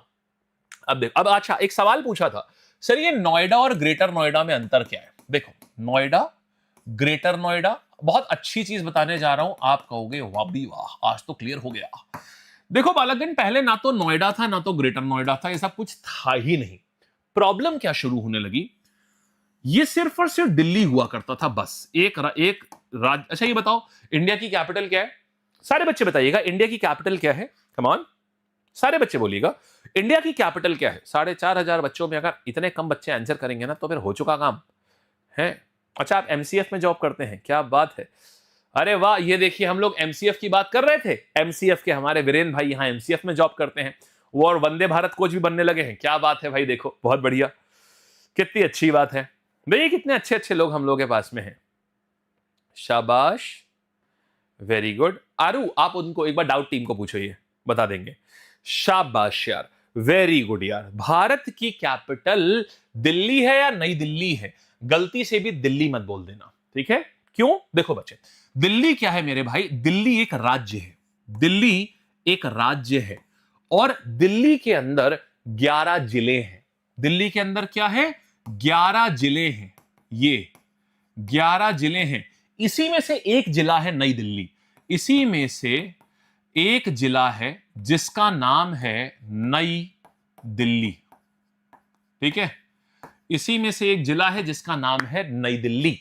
अब देखो, अब अच्छा एक सवाल पूछा था सर, ये नोएडा और ग्रेटर नोएडा में अंतर क्या है? देखो, नोएडा, ग्रेटर नोएडा, बहुत अच्छी चीज बताने जा रहा हूं, आप कहोगे वाह भी वाह, आज तो क्लियर हो गया। देखो बालकगण, पहले ना तो नोएडा था ना तो ग्रेटर नोएडा था, ये सब कुछ था ही नहीं। प्रॉब्लम क्या शुरू होने लगी? ये सिर्फ और सिर्फ दिल्ली हुआ करता था, बस एक राज्य। अच्छा ये बताओ, इंडिया की कैपिटल क्या है? सारे बच्चे बताइएगा, इंडिया की कैपिटल क्या है? कम ऑन, सारे बच्चे बोलिएगा, इंडिया की कैपिटल क्या है? 4,500 बच्चों में अगर इतने कम बच्चे आंसर करेंगे ना, तो फिर हो चुका काम है। अच्छा, आप एमसीएफ में जॉब करते हैं, क्या बात है, अरे वाह। ये देखिए, हम लोग एमसीएफ की बात कर रहे थे, एमसीएफ के हमारे वीरेन भाई यहाँ एमसीएफ में जॉब करते हैं, वो और वंदे भारत कोच भी बनने लगे हैं। क्या बात है भाई, देखो बहुत बढ़िया, कितनी अच्छी बात है। देखिए कितने अच्छे अच्छे लोग हम लोग के पास में हैं। शाबाश, वेरी गुड। आरू, आप उनको एक बार डाउट टीम को पूछो, ये बता देंगे। शाबाश यार, वेरी गुड यार। भारत की कैपिटल दिल्ली है या नई दिल्ली है? गलती से भी दिल्ली मत बोल देना, ठीक है? क्यों? देखो बच्चे, दिल्ली क्या है मेरे भाई? दिल्ली एक राज्य है, दिल्ली एक राज्य है, और दिल्ली के अंदर 11 जिले हैं। दिल्ली के अंदर क्या है? 11 जिले हैं, ये 11 जिले हैं। इसी में से एक जिला है नई दिल्ली, इसी में से एक जिला है जिसका नाम है नई दिल्ली, ठीक है? इसी में से एक जिला है जिसका नाम है नई दिल्ली।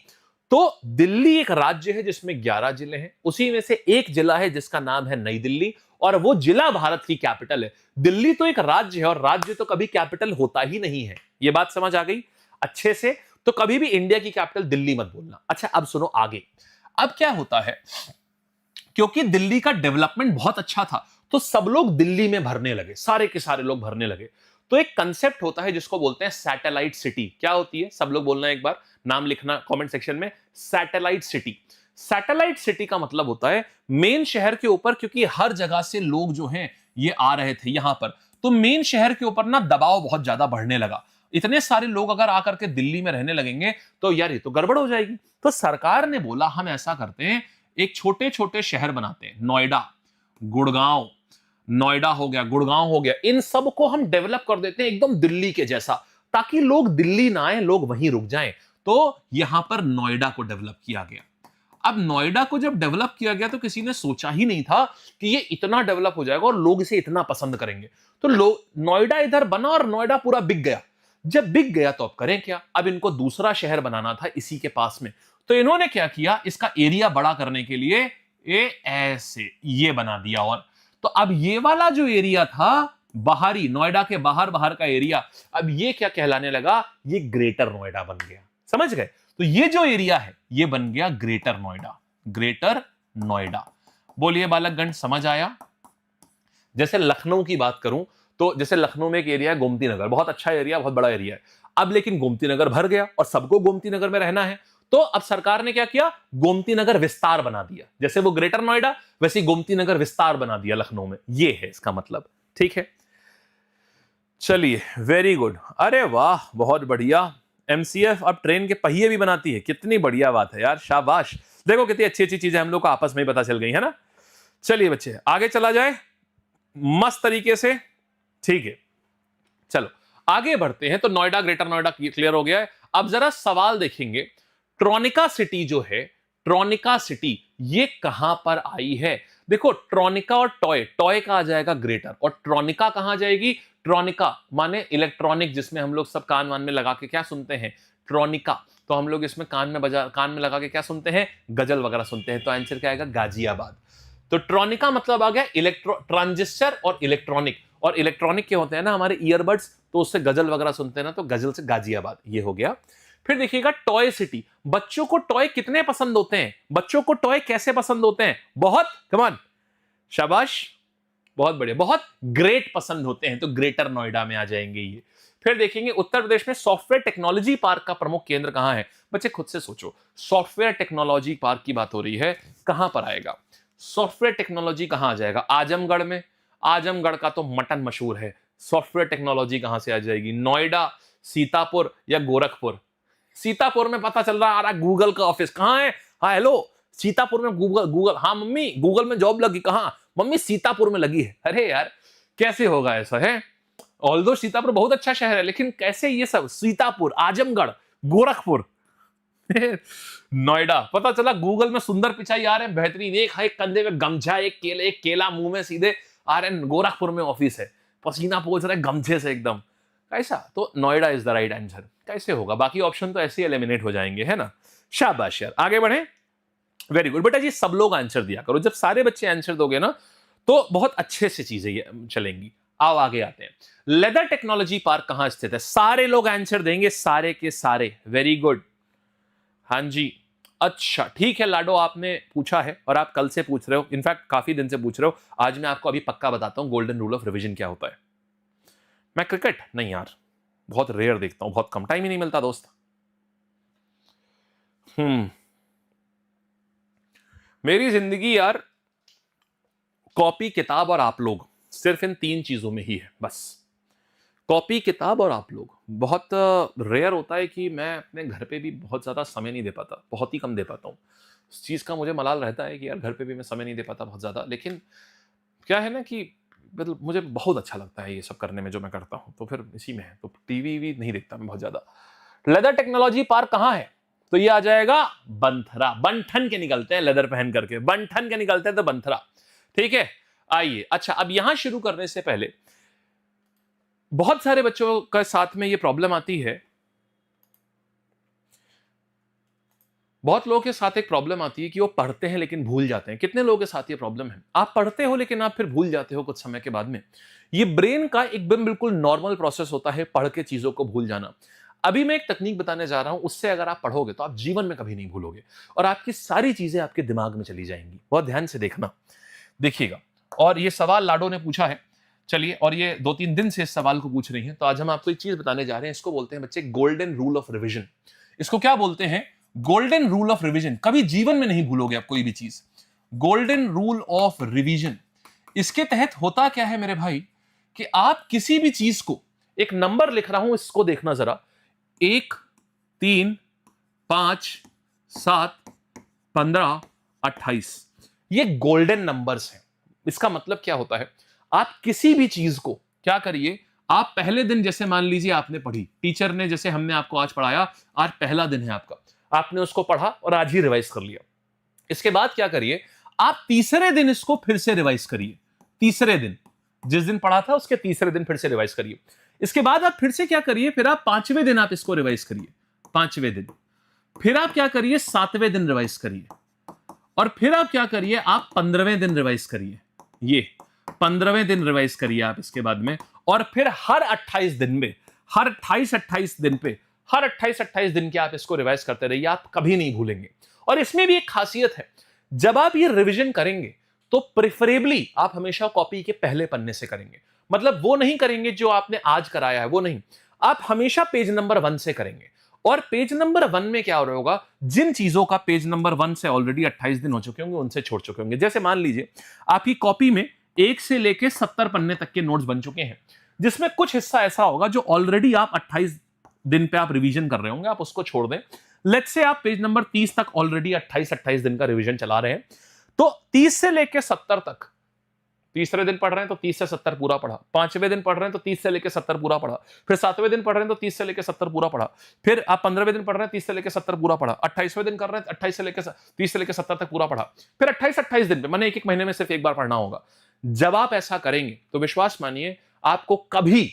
तो दिल्ली एक राज्य है जिसमें 11 जिले हैं, उसी में से एक जिला है जिसका नाम है नई दिल्ली, और वो जिला भारत की कैपिटल है। दिल्ली तो एक राज्य है, और राज्य तो कभी कैपिटल होता ही नहीं है। ये बात समझ आ गई अच्छे से? तो कभी भी इंडिया की कैपिटल दिल्ली मत बोलना। अच्छा अब सुनो आगे, अब क्या होता है, क्योंकि दिल्ली का डेवलपमेंट बहुत अच्छा था, तो सब लोग दिल्ली में भरने लगे, सारे के सारे लोग भरने लगे। तो एक कंसेप्ट होता है जिसको बोलते हैं सैटेलाइट सिटी। क्या होती है? सब लोग बोलना, एक बार नाम लिखना कमेंट सेक्शन में, सैटेलाइट सिटी। सैटेलाइट सिटी का मतलब होता है मेन शहर के ऊपर, क्योंकि हर जगह से लोग जो हैं ये आ रहे थे यहां पर, तो मेन शहर के ऊपर ना दबाव बहुत ज्यादा बढ़ने लगा। इतने सारे लोग अगर आकर के दिल्ली में रहने लगेंगे तो यार ये तो गड़बड़ हो जाएगी। तो सरकार ने बोला हम ऐसा करते हैं, एक छोटे छोटे शहर बनाते हैं, नोएडा, गुड़गांव, नोएडा हो गया, गुड़गांव हो गया, इन सब को हम डेवलप कर देते हैं एकदम दिल्ली के जैसा, ताकि लोग दिल्ली ना आए, लोग वहीं रुक जाएं। तो यहां पर नोएडा को डेवलप किया गया। अब नोएडा को जब डेवलप किया गया तो किसी ने सोचा ही नहीं था कि ये इतना डेवलप हो जाएगा और लोग इसे इतना पसंद करेंगे। तो लोग, नोएडा इधर बना और नोएडा पूरा बिक गया। जब बिक गया तो अब करें क्या? अब इनको दूसरा शहर बनाना था इसी के पास में। तो इन्होंने क्या किया, इसका एरिया बड़ा करने के लिए ये ऐसे ये बना दिया। और तो अब ये वाला जो एरिया था बाहरी, नोएडा के बाहर बाहर का एरिया, अब ये क्या कहलाने लगा? ये ग्रेटर नोएडा बन गया। समझ गए? तो ये जो एरिया है ये बन गया ग्रेटर नोएडा, ग्रेटर नोएडा। बोलिए बालकगण, समझ आया? जैसे लखनऊ की बात करूं तो जैसे लखनऊ में एक एरिया है गोमती नगर, बहुत अच्छा एरिया, बहुत बड़ा एरिया है। अब लेकिन गोमती नगर भर गया और सबको गोमती नगर में रहना है, तो अब सरकार ने क्या किया, गोमती नगर विस्तार बना दिया। जैसे वो ग्रेटर नोएडा, वैसे गोमती नगर विस्तार बना दिया लखनऊ में। ये है इसका मतलब। ठीक है, चलिए, वेरी गुड। अरे वाह, बहुत बढ़िया। एमसीएफ अब ट्रेन के पहिए भी बनाती है, कितनी बढ़िया बात है यार, शाबाश। देखो कितनी अच्छी अच्छी चीजें हम लोग को आपस में ही पता चल गई है ना। चलिए बच्चे, आगे चला जाए मस्त तरीके से। ठीक है, चलो आगे बढ़ते हैं। तो नोएडा, ग्रेटर नोएडा क्लियर हो गया है। अब जरा सवाल देखेंगे, ट्रॉनिका सिटी जो है, ट्रॉनिका सिटी ये कहां पर आई है। देखो, ट्रॉनिका और टॉय, टॉय का आ जाएगा ग्रेटर, और ट्रॉनिका कहां जाएगी। ट्रॉनिका माने इलेक्ट्रॉनिक, जिसमें हम लोग सब कान वान में लगा के क्या सुनते हैं, ट्रॉनिका। तो हम लोग इसमें कान में लगा के क्या सुनते हैं, गजल वगैरह सुनते हैं। तो आंसर क्या आएगा, गाजियाबाद। तो ट्रॉनिका मतलब आ गया ट्रांजिस्टर और इलेक्ट्रॉनिक, और इलेक्ट्रॉनिक के होते हैं ना हमारे ईयरबड्स, तो उससे गजल वगैरह सुनते हैं ना, तो गजल से गाजियाबाद, ये हो गया। फिर देखिएगा टॉय सिटी, बच्चों को टॉय कितने पसंद होते हैं, बच्चों को टॉय कैसे पसंद होते हैं, बहुत, कमान, शाबाश, बहुत बढ़िया, बहुत ग्रेट पसंद होते हैं। तो ग्रेटर नोएडा में आ जाएंगे ये। फिर देखेंगे उत्तर प्रदेश में सॉफ्टवेयर टेक्नोलॉजी पार्क का प्रमुख केंद्र कहां है। बच्चे खुद से सोचो, सॉफ्टवेयर टेक्नोलॉजी पार्क की बात हो रही है, कहां पर आएगा सॉफ्टवेयर टेक्नोलॉजी, कहां आ जाएगा, आजमगढ़ में। आजमगढ़ का तो मटन मशहूर है, सॉफ्टवेयर टेक्नोलॉजी कहां से आ जाएगी, नोएडा, सीतापुर या गोरखपुर। सीतापुर में पता चल रहा है गूगल का ऑफिस कहां है। हाँ हेलो, सीतापुर में गूगल, हाँ मम्मी गूगल में जॉब लगी, कहां, मम्मी सीतापुर में लगी है। अरे यार कैसे होगा ऐसा है। ऑल्दो सीतापुर बहुत अच्छा शहर है, लेकिन कैसे ये सब, सीतापुर, आजमगढ़, गोरखपुर, नोएडा, पता चला गूगल में सुंदर पिचाई आ रहे हैं, बेहतरीन, एक कंधे में गमछा, एक केला मुंह में, सीधे आ रहे हैं, गोरखपुर में ऑफिस है, पसीना पोंछ रहे गमछे से एकदम, कैसा। तो Noida is the right answer. कैसे होगा, बाकी ऑप्शन तो ऐसे ही एलिमिनेट हो जाएंगे, है ना। शाबाश यार, आगे बढ़े, वेरी गुड बेटा जी। सब लोग आंसर दिया करो, जब सारे बच्चे आंसर दोगे ना तो बहुत अच्छे से चीजें चलेंगी। आओ आगे आते हैं। लेदर टेक्नोलॉजी पार्क कहां स्थित है, सारे लोग आंसर देंगे, सारे के सारे, वेरी गुड। हाँ जी, अच्छा ठीक है लाडो, आपने पूछा है और आप कल से पूछ रहे हो, इनफैक्ट काफी दिन से पूछ रहे हो। आज मैं आपको अभी पक्का बताता हूं गोल्डन रूल ऑफ रिवीजन क्या होता है। मैं क्रिकेट नहीं यार, बहुत रेयर देखता हूं, बहुत कम, टाइम ही नहीं मिलता दोस्त। मेरी जिंदगी यार कॉपी, किताब और आप लोग, सिर्फ इन तीन चीजों में ही है बस। कॉपी, किताब और आप लोग। बहुत रेयर होता है कि मैं अपने घर पे भी बहुत ज्यादा समय नहीं दे पाता, बहुत ही कम दे पाता हूँ। इस चीज का मुझे मलाल रहता है कि यार घर पे भी मैं समय नहीं दे पाता बहुत ज्यादा, लेकिन क्या है ना कि मतलब मुझे बहुत अच्छा लगता है ये सब करने में जो मैं करता हूँ, तो फिर इसी में है। तो टीवी भी नहीं देखता मैं बहुत ज्यादा। लेदर टेक्नोलॉजी पार्क कहाँ है, तो ये आ जाएगा बंथरा। बंठन के निकलते हैं लेदर पहन करके, बंठन के निकलते हैं तो बंथरा। ठीक है, आइए। अच्छा, अब यहां शुरू करने से पहले बहुत सारे बच्चों के साथ में ये प्रॉब्लम आती है, बहुत लोगों के साथ एक प्रॉब्लम आती है कि वो पढ़ते हैं लेकिन भूल जाते हैं। कितने लोगों के साथ ये प्रॉब्लम है, आप पढ़ते हो लेकिन आप फिर भूल जाते हो कुछ समय के बाद में। ये ब्रेन का एकदम बिल्कुल नॉर्मल प्रोसेस होता है, पढ़ के चीजों को भूल जाना। अभी मैं एक तकनीक बताने जा रहा हूं, उससे अगर आप पढ़ोगे तो आप जीवन में कभी नहीं भूलोगे, और आपकी सारी चीजें आपके दिमाग में चली जाएंगी। बहुत ध्यान से देखना, देखिएगा। और ये सवाल लाडो ने पूछा है, चलिए, और ये 2-3 दिन से इस सवाल को पूछ रही हैं। तो आज हम आपको एक चीज बताने जा रहे हैं, इसको बोलते हैं बच्चे गोल्डन रूल ऑफ रिवीजन। इसको क्या बोलते हैं, गोल्डन रूल ऑफ रिवीजन। कभी जीवन में नहीं भूलोगे आप कोई भी चीज, गोल्डन रूल ऑफ रिवीजन। इसके तहत होता क्या है मेरे भाई, कि आप किसी भी चीज को, एक नंबर लिख रहा हूं, इसको देखना जरा, 1, 3, 5, 7, 15, 28, ये गोल्डन नंबर्स हैं। इसका मतलब क्या होता है, आप किसी भी चीज को क्या करिए, आप पहले दिन, जैसे मान लीजिए आपने पढ़ी, टीचर ने, जैसे हमने आपको आज पढ़ाया, आज पहला दिन है आपका, आपने उसको पढ़ा और आज ही रिवाइज कर लिया। इसके बाद क्या करिए, आप तीसरे दिन इसको फिर से रिवाइज करिए। तीसरे दिन, जिस दिन पढ़ा था उसके तीसरे दिन फिर से रिवाइज करिए। इसके बाद आप फिर से क्या करिए, फिर आप 5वें दिन आप इसको रिवाइज करिए, 5वें दिन। फिर आप क्या करिए, 7वें दिन रिवाइज करिए, और फिर आप क्या करिए, आप 15वें दिन रिवाइज करिए। ये 15वें दिन रिवाइज करिए आप इसके बाद में, और फिर हर 28 दिन में, हर 28 दिन पे, हर 28 दिन के आप इसको रिवाइज करते रहिए, आप कभी नहीं भूलेंगे। और इसमें भी एक खासियत है, जब आप ये रिवीजन करेंगे तो प्रेफरेबली आप हमेशा कॉपी के पहले पन्ने से करेंगे। मतलब वो नहीं करेंगे जो आपने आज कराया है, वो नहीं, आप हमेशा पेज नंबर 1 से करेंगे। और पेज नंबर 1 में क्या हो रहा होगा, जिन चीजों का पेज नंबर 1 से ऑलरेडी 28 दिन हो चुके होंगे उनसे छोड़ चुके होंगे। जैसे मान लीजिए आपकी कॉपी में 1 से लेके 70 पन्ने तक के नोट्स बन चुके हैं, जिसमें कुछ हिस्सा ऐसा होगा जो ऑलरेडी आप 28 दिन पे आप रिवीजन कर रहे होंगे, आप उसको छोड़ दें। लेट्स से आप पेज नंबर 30 तक ऑलरेडी 28 दिन का रिवीजन चला रहे हैं, तो 30 से लेके 70 तक, तीसरे दिन पढ़ रहे हैं तो 30 से 70 पूरा पढ़ा, पांचवें दिन पढ़ रहे हैं तो 30 से लेके 70 पूरा पढ़ा, फिर 7वें दिन पढ़ रहे हैं तो 30 से लेके 70 पूरा पढ़ा, फिर आप 15वें दिन पढ़ रहे हैं 30 से लेके 70 पूरा पढ़ा, 28वें दिन कर रहे हैं 28 से लेके 30 से लेके 70 तक पूरा पढ़ा, फिर 28 दिन पे, मैंने एक महीने में सिर्फ एक बार पढ़ना होगा। जब आप ऐसा करेंगे तो विश्वास मानिए आपको कभी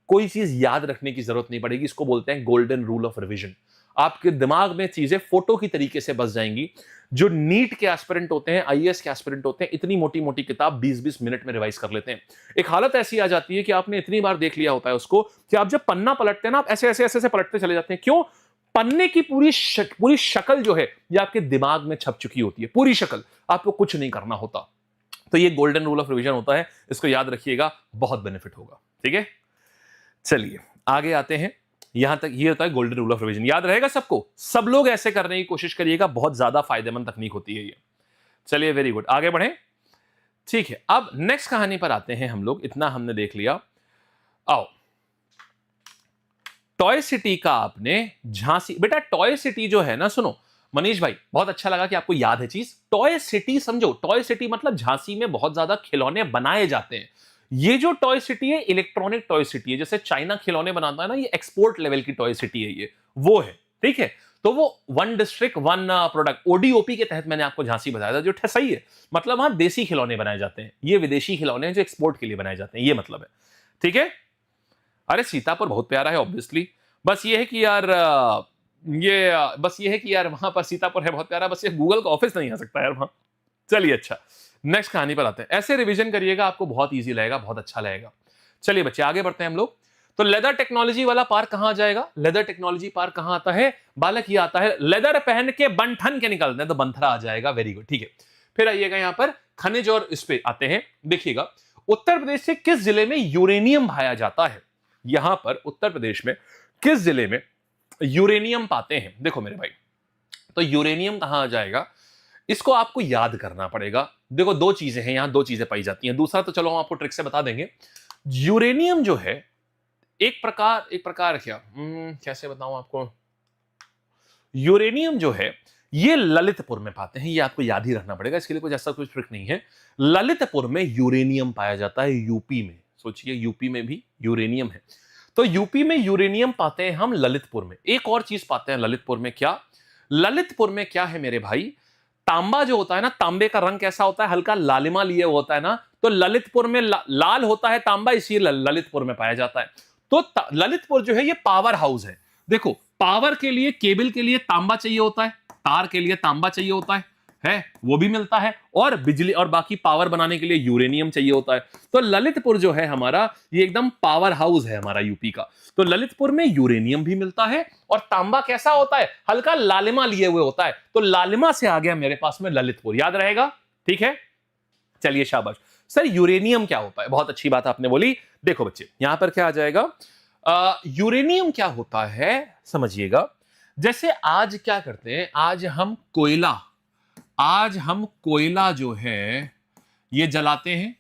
कोई चीज याद रखने की जरूरत नहीं पड़ेगी। इसको बोलते हैं गोल्डन रूल ऑफ रिवीजन। आपके दिमाग में चीजें फोटो की तरीके से बस जाएंगी। जो नीट के एस्पिरेंट होते हैं, आईएएस के एस्पिरेंट होते हैं, इतनी मोटी मोटी किताब 20-20 मिनट में रिवाइज कर लेते हैं। एक हालत ऐसी आ जाती है कि आपने इतनी बार देख लिया होता है उसको कि आप जब पन्ना पलटते हैं ना, आप ऐसे ऐसे ऐसे ऐसे पलटते चले जाते हैं। क्यों? पन्ने की पूरी शक्ल जो है ये आपके दिमाग में छप चुकी होती है, पूरी शक्ल, आपको कुछ नहीं करना होता। तो ये गोल्डन रूल ऑफ रिवीजन होता है, इसको याद रखिएगा, बहुत बेनिफिट होगा। ठीक है, चलिए आगे आते हैं। यहां तक ये होता है गोल्डन रूल ऑफ रिवीजन, याद रहेगा सबको, सब लोग ऐसे करने की कोशिश करिएगा, बहुत ज्यादा फायदेमंद तकनीक होती है ये। चलिए वेरी गुड, आगे बढ़ें। ठीक है, अब नेक्स्ट कहानी पर आते हैं हम लोग। इतना हमने देख लिया, आओ टॉय सिटी का आपने झांसी। बेटा टॉय सिटी जो है ना, सुनो मनीष भाई, बहुत अच्छा लगा कि आपको याद है चीज। टॉय सिटी समझो, टॉय सिटी मतलब झांसी में बहुत ज्यादा खिलौने बनाए जाते हैं। ये जो टॉय सिटी है इलेक्ट्रॉनिक टॉय सिटी है, जैसे चाइना खिलौने बनाता है ना, ये एक्सपोर्ट लेवल की टॉय सिटी है, ये वो है। ठीक है, तो वो one district one product ODOP के तहत मैंने आपको झांसी बताया था, जो सही है। मतलब वहां देसी खिलौने बनाए जाते हैं, ये विदेशी खिलौने हैं जो एक्सपोर्ट के लिए बनाए जाते हैं, ये मतलब है। ठीक है, अरे सीतापुर बहुत प्यारा है ऑब्वियसली, बस ये है कि यार बस ये है कि यार वहां पर सीतापुर है बहुत प्यारा, बस ये गूगल का ऑफिस नहीं आ सकता यार वहां। चलिए अच्छा, नेक्स्ट कहानी पर आते हैं। ऐसे रिवीजन करिएगा, आपको बहुत इजी लगेगा, बहुत अच्छा लगेगा। चलिए बच्चे आगे बढ़ते हैं हम लोग। तो लेदर टेक्नोलॉजी वाला पार्क कहां आ जाएगा? लेदर टेक्नोलॉजी पार्क कहां आता है बालक? ये आता है लेदर पहन के बंठन के निकलते हैं तो बंथरा आ जाएगा। वेरी गुड, ठीक है। फिर आइएगा यहां पर खनिज और इस पे आते हैं। देखिएगा उत्तर प्रदेश से किस जिले में यूरेनियम पाया जाता है? यहां पर उत्तर प्रदेश में किस जिले में यूरेनियम पाते हैं? देखो मेरे भाई, तो यूरेनियम कहां आ जाएगा, इसको आपको याद करना पड़ेगा। देखो दो चीजें हैं यहां, दो चीजें पाई जाती हैं, दूसरा तो चलो हम आपको ट्रिक से बता देंगे। यूरेनियम जो है एक प्रकार क्या कैसे बताऊं आपको, यूरेनियम जो है ये ललितपुर में पाते हैं, ये आपको याद ही रखना पड़ेगा, इसके लिए कुछ ऐसा कुछ ट्रिक नहीं है। ललितपुर में यूरेनियम पाया जाता है, यूपी में। सोचिए यूपी में भी यूरेनियम है, तो यूपी में यूरेनियम पाते हैं हम ललितपुर में। एक और चीज पाते हैं ललितपुर में, क्या? ललितपुर में क्या है मेरे भाई, तांबा जो होता है ना, तांबे का रंग कैसा होता है, हल्का लालिमा लिए होता है ना, तो ललितपुर में लाल होता है तांबा, इसीलिए ललितपुर में पाया जाता है। तो ललितपुर जो है ये पावर हाउस है। देखो पावर के लिए, केबल के लिए तांबा चाहिए होता है, तार के लिए तांबा चाहिए होता है वो भी मिलता है, और बिजली और बाकी पावर बनाने के लिए यूरेनियम चाहिए होता है। तो ललितपुर जो है हमारा, ये एकदम पावर हाउस है हमारा यूपी का। तो ललितपुर में यूरेनियम भी मिलता है, और तांबा कैसा होता है, हल्का लालिमा लिए हुए होता है, तो लालिमा से आ गया मेरे पास में ललितपुर, याद रहेगा। ठीक है, चलिए शाबाश। सर यूरेनियम क्या होता है? बहुत अच्छी बात आपने बोली। देखो बच्चे यहां पर क्या आ जाएगा, यूरेनियम क्या होता है समझिएगा। जैसे आज क्या करते हैं, आज हम कोयला जो है ये जलाते हैं।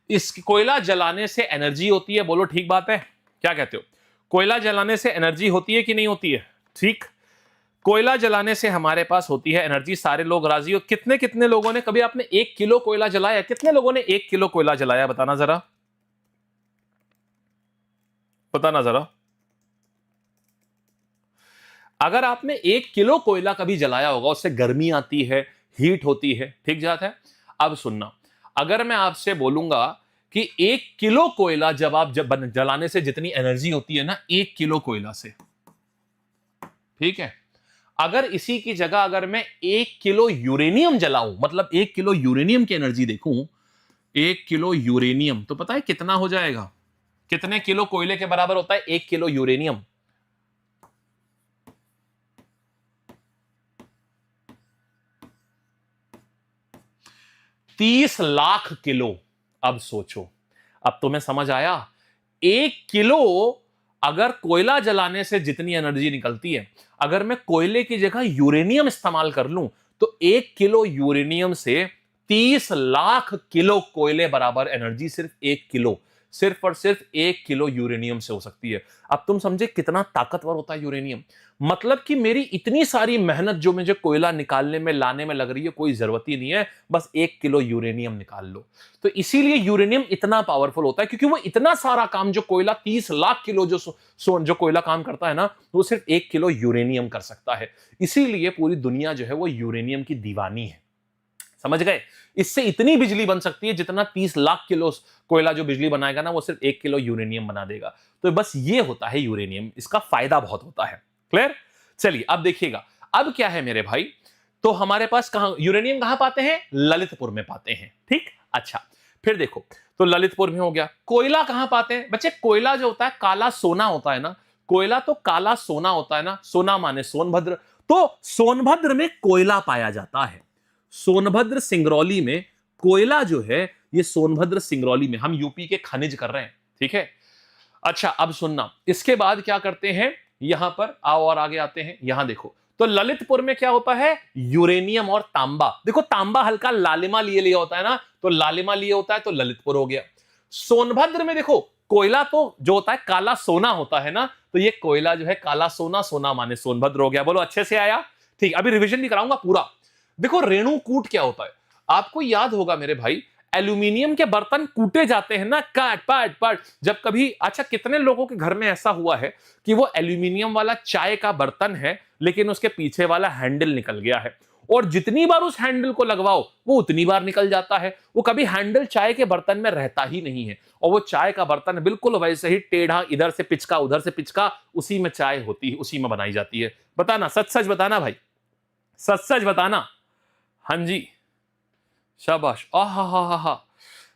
इस कोयला जलाने से एनर्जी होती है, बोलो ठीक बात है, क्या कहते हो? कोयला जलाने से एनर्जी होती है कि नहीं होती है? ठीक, कोयला जलाने से हमारे पास होती है एनर्जी। सारे लोग राजी हो? कितने कितने लोगों ने, कभी आपने 1 किलो कोयला जलाया? कितने लोगों ने 1 किलो कोयला जलाया, बताना जरा, बताना जरा। अगर आपने 1 किलो कोयला कभी जलाया होगा, उससे गर्मी आती है, हीट होती है, ठीक जाता है। अब सुनना, अगर मैं आपसे बोलूंगा कि 1 किलो कोयला जब जलाने से जितनी एनर्जी होती है ना 1 किलो कोयला से, ठीक है, अगर इसी की जगह अगर मैं 1 किलो यूरेनियम जलाऊं, मतलब 1 किलो यूरेनियम की एनर्जी देखूं, 1 किलो यूरेनियम, तो पता है कितना हो जाएगा? कितने किलो कोयले के बराबर होता है 1 किलो यूरेनियम? 30 लाख किलो। अब सोचो, अब तुम्हें समझ आया? 1 किलो अगर कोयला जलाने से जितनी एनर्जी निकलती है, अगर मैं कोयले की जगह यूरेनियम इस्तेमाल कर लूं तो 1 किलो यूरेनियम से 30 लाख किलो कोयले बराबर एनर्जी सिर्फ और सिर्फ 1 किलो यूरेनियम से हो सकती है। अब तुम समझे कितना ताकतवर होता है यूरेनियम। मतलब कि मेरी इतनी सारी मेहनत जो मुझे कोयला निकालने में लाने में लग रही है, कोई जरूरत ही नहीं है, बस 1 किलो यूरेनियम निकाल लो। तो इसीलिए यूरेनियम इतना पावरफुल होता है, क्योंकि वो इतना सारा काम जो कोयला 30 लाख किलो जो कोयला काम करता है ना, वो सिर्फ 1 किलो यूरेनियम कर सकता है। इसीलिए पूरी दुनिया जो है वो यूरेनियम की दीवानी है। समझ गए? इससे इतनी बिजली बन सकती है जितना 30 लाख किलो कोयला जो बिजली बनाएगा ना, वो सिर्फ 1 किलो यूरेनियम बना देगा। तो बस ये होता है यूरेनियम, इसका फायदा बहुत होता है। क्लियर? चलिए अब देखिएगा, अब क्या है मेरे भाई, तो हमारे पास यूरेनियम कहां पाते हैं? ललितपुर में पाते हैं। ठीक, अच्छा फिर देखो, तो ललितपुर में हो गया। कोयला कहां पाते हैं बच्चे? कोयला जो होता है काला सोना होता है ना, कोयला तो काला सोना होता है ना, सोना माने सोनभद्र, तो सोनभद्र में कोयला पाया जाता है। सोनभद्र सिंगरौली में कोयला जो है, ये सोनभद्र सिंगरौली में, हम यूपी के खनिज कर रहे हैं। ठीक है, अच्छा अब सुनना, इसके बाद क्या करते हैं, यहां पर आओ और आगे आते हैं। यहां देखो, तो ललितपुर में क्या होता है? यूरेनियम और तांबा। देखो तांबा हल्का लालिमा लिए लिए होता है ना, तो लालिमा लिए होता है तो ललितपुर हो गया। सोनभद्र में देखो कोयला तो जो होता है काला सोना होता है ना, तो ये कोयला जो है काला सोना, सोना माने सोनभद्र हो गया। बोलो अच्छे से आया? ठीक, अभी रिवीजन भी कराऊंगा पूरा। देखो रेणुकूट क्या होता है, आपको याद होगा मेरे भाई, एल्यूमिनियम के बर्तन कूटे जाते हैं ना, काट पाट पाट, जब कभी, अच्छा कितने लोगों के घर में ऐसा हुआ है कि वो एल्यूमिनियम वाला चाय का बर्तन है लेकिन उसके पीछे वाला हैंडल निकल गया है, और जितनी बार उस हैंडल को लगवाओ वो उतनी बार निकल जाता है, वो कभी हैंडल चाय के बर्तन में रहता ही नहीं है, और वो चाय का बर्तन बिल्कुल वैसे ही टेढ़ा, इधर से पिचका उधर से पिचका, उसी में चाय होती है, उसी में बनाई जाती है। बताना, सच सच बताना भाई, सच सच बताना। हाँ जी, शाबाश। आहा,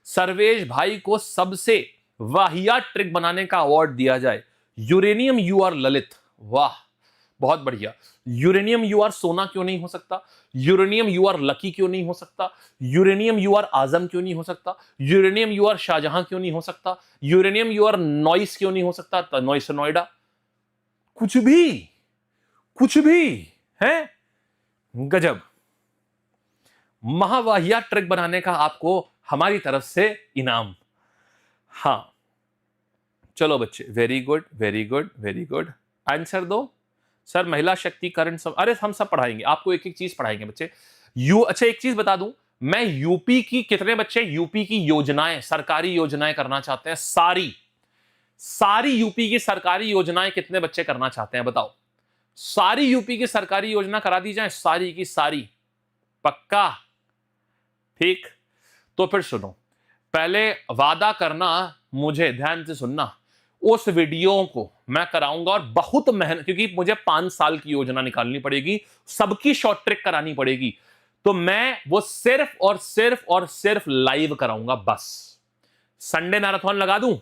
सर्वेश भाई को सबसे वाहियात ट्रिक बनाने का अवार्ड दिया जाए। यूरेनियम यू आर ललित, वाह बहुत बढ़िया। यूरेनियम यू आर सोना क्यों नहीं हो सकता? यूरेनियम यू आर लकी क्यों नहीं हो सकता? यूरेनियम यू आर आजम क्यों नहीं हो सकता? यूरेनियम यू आर शाहजहां क्यों नहीं हो सकता? यूरेनियम यू आर नॉइस क्यों नहीं हो सकता? नॉइस नोएडा, कुछ भी है। गजब, महावाहिया ट्रिक बनाने का आपको हमारी तरफ से इनाम। हां चलो बच्चे, very good very good very good. Answer दो सर। महिला शक्तिकरण सब, अरे हम सब पढ़ाएंगे आपको, एक एक चीज पढ़ाएंगे बच्चे। अच्छा एक चीज बता दूं, मैं यूपी की, कितने बच्चे यूपी की योजनाएं, सरकारी योजनाएं करना चाहते हैं? सारी यूपी की सरकारी योजनाएं कितने बच्चे करना चाहते हैं बताओ? सारी यूपी की सरकारी योजना करा दी जाए, सारी की सारी? पक्का? ठीक, तो फिर सुनो, पहले वादा करना, मुझे ध्यान से सुनना, उस वीडियो को मैं कराऊंगा और बहुत मेहनत, क्योंकि मुझे 5 साल की योजना निकालनी पड़ेगी, सबकी शॉर्ट ट्रिक करानी पड़ेगी, तो मैं वो सिर्फ लाइव कराऊंगा बस। संडे मैराथन लगा दूं?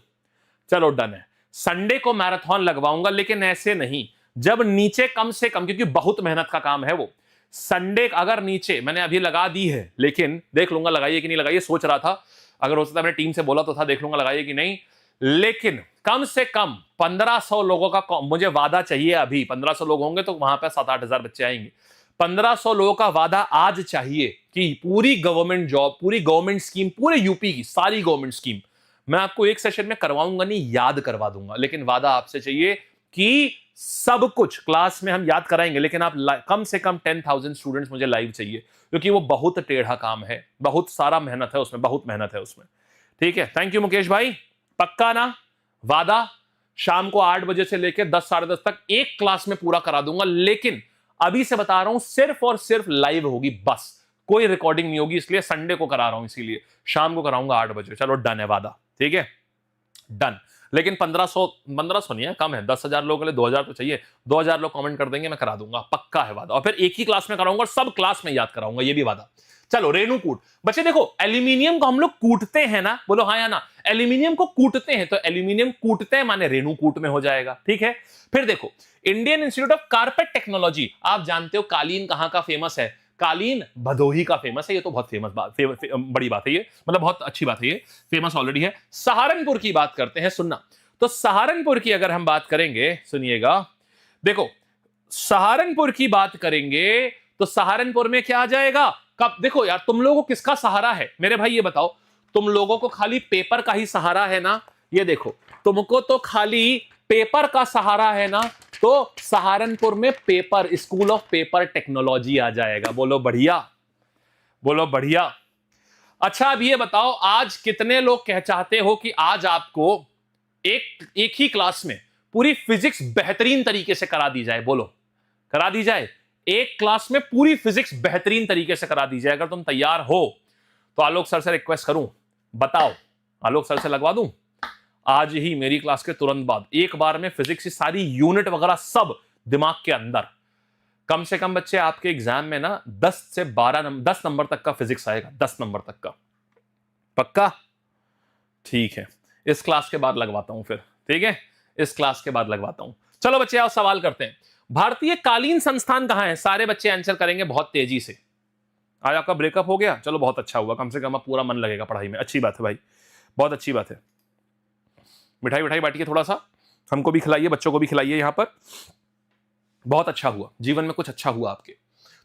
चलो डन है, संडे को मैराथन लगवाऊंगा, लेकिन ऐसे नहीं, जब नीचे कम से कम, क्योंकि बहुत मेहनत का काम है वो, संडे अगर नीचे मैंने अभी लगा दी है, लेकिन देख लूंगा लगाइए कि नहीं लगाइए, सोच रहा था, अगर हो सकता है मैंने टीम से बोला तो था, देख लूंगा लगाइए कि नहीं, लेकिन कम से कम 1500 लोगों का मुझे वादा चाहिए। अभी 1500 लोग होंगे तो वहां पे 7-8 हजार बच्चे आएंगे। 1500 लोगों का वादा आज चाहिए कि पूरी गवर्नमेंट जॉब, पूरी गवर्नमेंट स्कीम, पूरे यूपी की सारी गवर्नमेंट स्कीम मैं आपको एक सेशन में करवाऊंगा नहीं, याद करवा दूंगा, लेकिन वादा आपसे चाहिए कि सब कुछ क्लास में हम याद कराएंगे, लेकिन आप कम से कम 10,000 स्टूडेंट्स मुझे लाइव चाहिए, क्योंकि वो बहुत टेढ़ा काम है, बहुत सारा मेहनत है उसमें, बहुत मेहनत है उसमें। ठीक है, थैंक यू मुकेश भाई। पक्का ना? वादा शाम को 8 बजे से लेकर 10 साढ़े 10 तक एक क्लास में पूरा करा दूंगा, लेकिन अभी से बता रहा हूं सिर्फ और सिर्फ लाइव होगी बस, कोई रिकॉर्डिंग नहीं होगी, इसलिए संडे को करा रहा हूं, इसीलिए शाम को कराऊंगा 8 बजे। चलो डन है वादा, ठीक है डन। लेकिन 1500 नहीं है, कम है, 10,000 लोगों के लिए 2,000 तो चाहिए, 2,000 लोग कमेंट कर देंगे, मैं करा दूंगा, पक्का है वादा। और फिर एक ही क्लास में कराऊंगा और सब क्लास में याद कराऊंगा, ये भी वादा। चलो रेणुकूट बच्चे, देखो एल्यूमिनियम को हम लोग कूटते हैं ना, बोलो हाँ या ना, एल्यूमिनियम को कूटते हैं, तो एल्यूमिनियम कूटते हैं माने रेणुकूट में हो जाएगा। ठीक है, फिर देखो Indian institute of carpet technology, आप जानते हो कालीन कहां का फेमस है? कालीन भदोही का फेमस है, ये तो बहुत फेमस बात, बड़ी बात है ये, मतलब बहुत अच्छी बात है ये, फेमस ऑलरेडी है। सहारनपुर की बात करते हैं, सुनना, तो सहारनपुर की अगर हम बात करेंगे, सुनिएगा, देखो सहारनपुर की बात करेंगे तो सहारनपुर में क्या आ जाएगा? कब देखो यार, तुम लोगों को किसका सहारा है मेरे भाई, ये बताओ। तुम लोगों को खाली पेपर का ही सहारा है ना? ये देखो, तुमको तो खाली पेपर का सहारा है ना, तो सहारनपुर में paper, school of paper technology आ जाएगा। बोलो बढ़िया, बोलो बढ़िया। अच्छा अब ये बताओ, आज कितने लोग कह चाहते हो कि आज आपको एक ही क्लास में पूरी फिजिक्स बेहतरीन तरीके से करा दी जाए? बोलो, करा दी जाए? एक क्लास में पूरी फिजिक्स बेहतरीन तरीके से करा दी जाए। अगर तुम तैयार हो तो आलोक सर से रिक्वेस्ट करूं, बताओ, आलोक सर से लगवा दूं आज ही मेरी क्लास के तुरंत बाद, एक बार में फिजिक्स की सारी यूनिट वगैरह सब दिमाग के अंदर। कम से कम बच्चे आपके एग्जाम में ना 10 से 10 नंबर तक का फिजिक्स आएगा, 10 नंबर तक का। पक्का? ठीक है, इस क्लास के बाद लगवाता हूं फिर। ठीक है, इस क्लास के बाद लगवाता हूं। चलो बच्चे आओ सवाल करते हैं। भारतीय कालीन संस्थान कहां है? सारे बच्चे आंसर करेंगे बहुत तेजी से। आज आपका ब्रेकअप हो गया, चलो बहुत अच्छा हुआ, कम से कम अब पूरा मन लगेगा पढ़ाई में। अच्छी बात है भाई, बहुत अच्छी बात है। मिठाई मिठाई बांटिए, थोड़ा सा हमको भी खिलाइए, बच्चों को भी खिलाइए यहां पर। बहुत अच्छा हुआ, जीवन में कुछ अच्छा हुआ आपके।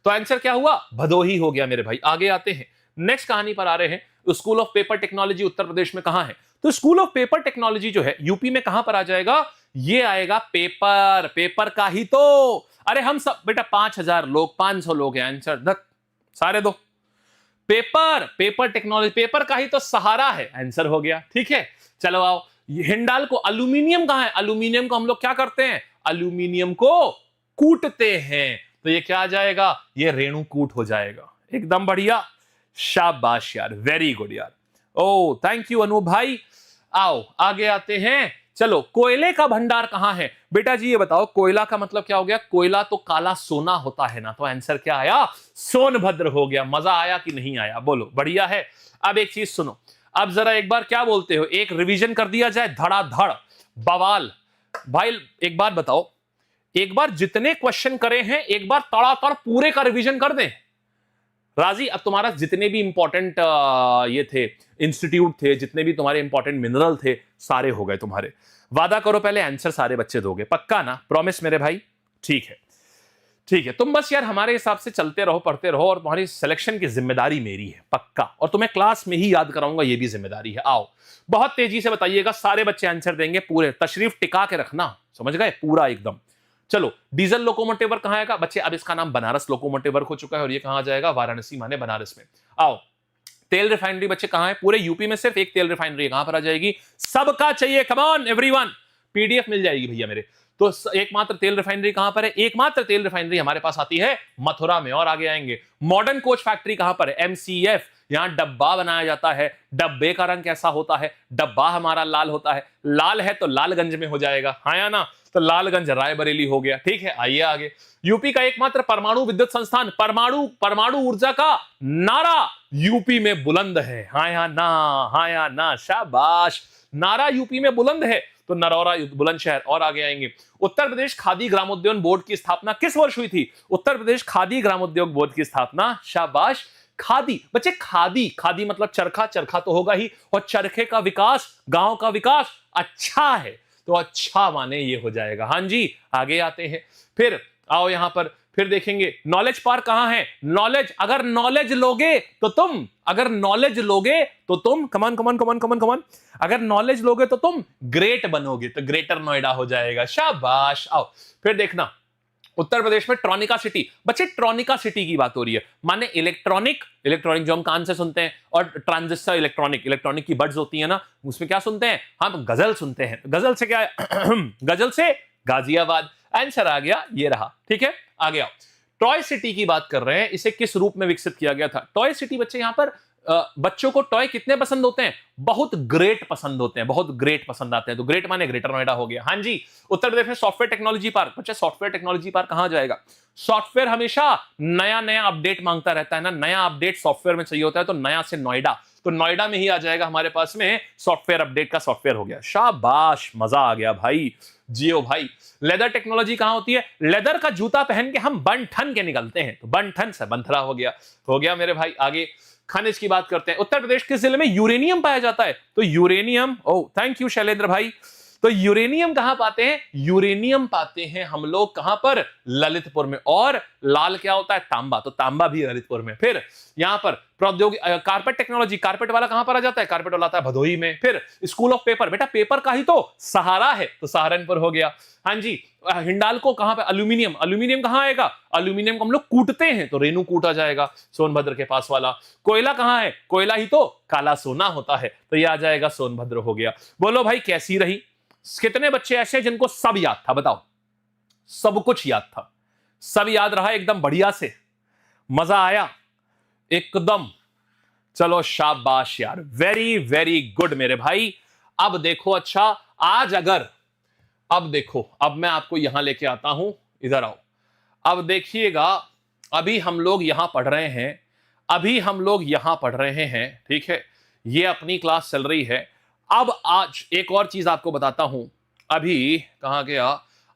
तो आंसर क्या हुआ? भदोही हो गया मेरे भाई। आगे आते हैं, नेक्स्ट कहानी पर आ रहे हैं। School of paper technology Uttar Pradesh में कहां है? तो स्कूल ऑफ पेपर टेक्नोलॉजी जो है यूपी में कहां पर आ जाएगा? ये आएगा पेपर, पेपर का ही तो। अरे हम सब बेटा 5000 लोग, 500 लोग हैं, आंसर धक सारे दो। पेपर, पेपर टेक्नोलॉजी, पेपर का ही तो सहारा है, आंसर हो गया। ठीक है, चलो आओ। हिंडाल को, एल्यूमिनियम कहां है? एल्यूमिनियम को हम लोग क्या करते हैं? एल्यूमिनियम को कूटते हैं, तो ये क्या आ जाएगा? ये रेणुकूट हो जाएगा। एकदम बढ़िया, शाबाश यार, वेरी गुड यार। ओ थैंक यू अनु भाई। आओ आगे आते हैं। चलो, कोयले का भंडार कहां है? बेटा जी ये बताओ, कोयला का मतलब क्या हो गया? कोयला तो काला सोना होता है ना, तो आंसर क्या आया? सोनभद्र हो गया। मजा आया कि नहीं आया? बोलो बढ़िया है। अब एक चीज सुनो, अब जरा एक बार क्या बोलते हो, एक रिवीजन कर दिया जाए, धड़ाधड़ बवाल। भाई एक बात बताओ, एक बार जितने क्वेश्चन करे हैं एक बार तड़ातड़ पूरे का रिवीजन कर दें। राजी? अब तुम्हारा जितने भी इंपॉर्टेंट ये थे इंस्टीट्यूट थे, जितने भी तुम्हारे इंपॉर्टेंट मिनरल थे, सारे हो गए तुम्हारे। वादा करो पहले आंसर सारे बच्चे दोगे, पक्का ना? प्रॉमिस मेरे भाई? ठीक है, ठीक है। तुम बस यार हमारे हिसाब से चलते रहो, पढ़ते रहो, और तुम्हारी सिलेक्शन की जिम्मेदारी मेरी है, पक्का। और तुम्हें क्लास में ही याद कराऊंगा, ये भी जिम्मेदारी है। आओ बहुत तेजी से बताइएगा, सारे बच्चे आंसर देंगे पूरे, तशरीफ टिका के रखना, समझ गए? पूरा एकदम। चलो, डीजल लोकोमोटिव वर्क कहां आएगा? बच्चे अब इसका नाम बनारस लोकोमोटिव वर्क हो चुका है, और ये कहां जाएगा? वाराणसी माने बनारस में। आओ, तेल रिफाइनरी बच्चे कहां है? पूरे यूपी में सिर्फ एक तेल रिफाइनरी कहां पर आ जाएगी? सबका चाहिए, कम ऑन एवरीवन, पीडीएफ मिल जाएगी भैया मेरे। तो एकमात्र तेल रिफाइनरी कहां पर है? एकमात्र तेल रिफाइनरी हमारे पास आती है मथुरा में। और आगे आएंगे, मॉडर्न कोच फैक्ट्री कहां पर है? एमसीएफ। यहां डब्बा बनाया जाता है। डब्बे का रंग कैसा होता है? डब्बा हमारा लाल होता है। लाल है तो लालगंज में हो जाएगा, हाँ या ना? तो लालगंज रायबरेली हो गया। ठीक है, आइए आगे। यूपी का एकमात्र परमाणु विद्युत संस्थान, परमाणु ऊर्जा का नारा यूपी में बुलंद है, हाँ या ना? हाँ या ना? शाबाश, नारा यूपी में बुलंद है, तो नरौरा बुलंदशहर। और आगे आएंगे, उत्तर प्रदेश खादी ग्रामोद्योग बोर्ड की स्थापना किस वर्ष हुई थी? उत्तर प्रदेश खादी ग्रामोद्योग बोर्ड की स्थापना, शाबाश। खादी बच्चे, खादी, खादी मतलब चरखा, चरखा तो होगा ही, और चरखे का विकास, गांव का विकास अच्छा है, तो अच्छा माने ये हो जाएगा। हाँ जी, आगे आते हैं। फिर आओ यहां पर, फिर देखेंगे नॉलेज पार्क कहां है? नॉलेज, अगर नॉलेज लोगे तो तुम, अगर नॉलेज लोगे तो तुम, कमान कमान कमान कमान कमान, अगर नॉलेज लोगे तो तुम ग्रेट बनोगे, तो ग्रेटर नोएडा हो जाएगा। शाबाश। आओ फिर देखना, उत्तर प्रदेश में ट्रॉनिका सिटी। बच्चे ट्रॉनिका सिटी की बात हो रही है, माने इलेक्ट्रॉनिक, इलेक्ट्रॉनिक जो हम कान से सुनते हैं, और ट्रांजिस्टर इलेक्ट्रॉनिक, इलेक्ट्रॉनिक की बड्स होती है ना, उसमें क्या सुनते हैं हम? गजल सुनते हैं। गजल से क्या है? गजल से गाजियाबाद। आंसर आ गया, ये रहा। ठीक है, आ गया। टॉय सिटी की बात कर रहे हैं, इसे किस रूप में विकसित किया गया था? टॉय सिटी बच्चे, यहां पर बच्चों को टॉय कितने पसंद होते हैं? बहुत ग्रेट पसंद होते हैं, बहुत ग्रेट पसंद आते हैं, तो ग्रेट माने ग्रेटर नोएडा हो गया। हाँ जी, उत्तर प्रदेश में सॉफ्टवेयर टेक्नोलॉजी पार्क। बच्चे सॉफ्टवेयर टेक्नोलॉजी पार्क कहां जाएगा? सॉफ्टवेयर हमेशा नया नया अपडेट मांगता रहता है ना, नया अपडेट सॉफ्टवेयर में चाहिए होता है, तो नया से नोएडा, तो नोएडा में ही आ जाएगा हमारे पास में सॉफ्टवेयर अपडेट का सॉफ्टवेयर हो गया। शाबाश, मजा आ गया भाई, जियो भाई। लेदर टेक्नोलॉजी कहां होती है? लेदर का जूता पहन के हम बन ठन के निकलते हैं, तो बन ठन से बंथरा हो गया मेरे भाई। आगे खनिज की बात करते हैं। उत्तर प्रदेश किस जिले में यूरेनियम पाया जाता है? तो uranium, oh thank you Shailendra भाई, तो यूरेनियम कहां पाते हैं? यूरेनियम पाते हैं हम लोग कहां पर? ललितपुर में। और लाल क्या होता है? तांबा, तो तांबा भी ललितपुर में। फिर यहां पर प्रौद्योगिकी कारपेट टेक्नोलॉजी, कारपेट वाला कहां पर आ जाता है? कारपेट वाला आता है भदोही में। फिर स्कूल ऑफ पेपर, बेटा पेपर का ही तो सहारा है, तो सहारनपुर हो गया। हाँ जी, हिंडाल्को कहां पे? एल्यूमिनियम, एल्यूमिनियम कहां आएगा? एल्यूमिनियम को हम लोग कूटते हैं तो रेणुकूट आ जाएगा, सोनभद्र के पास वाला। कोयला कहां है? कोयला ही तो काला सोना होता है, तो ये आ जाएगा सोनभद्र हो गया। बोलो भाई कैसी रही? कितने बच्चे ऐसे जिनको सब याद था? बताओ, सब कुछ याद था, सब याद रहा एकदम बढ़िया से, मजा आया एकदम। चलो शाबाश यार, वेरी वेरी गुड मेरे भाई। अब देखो, अच्छा आज अगर, अब देखो, अब मैं आपको यहां लेके आता हूं, इधर आओ। अब देखिएगा, अभी हम लोग यहां पढ़ रहे हैं, अभी हम लोग यहां पढ़ रहे हैं, ठीक है, ये अपनी क्लास चल रही है। अब आज एक और चीज आपको बताता हूं, अभी कहां गया?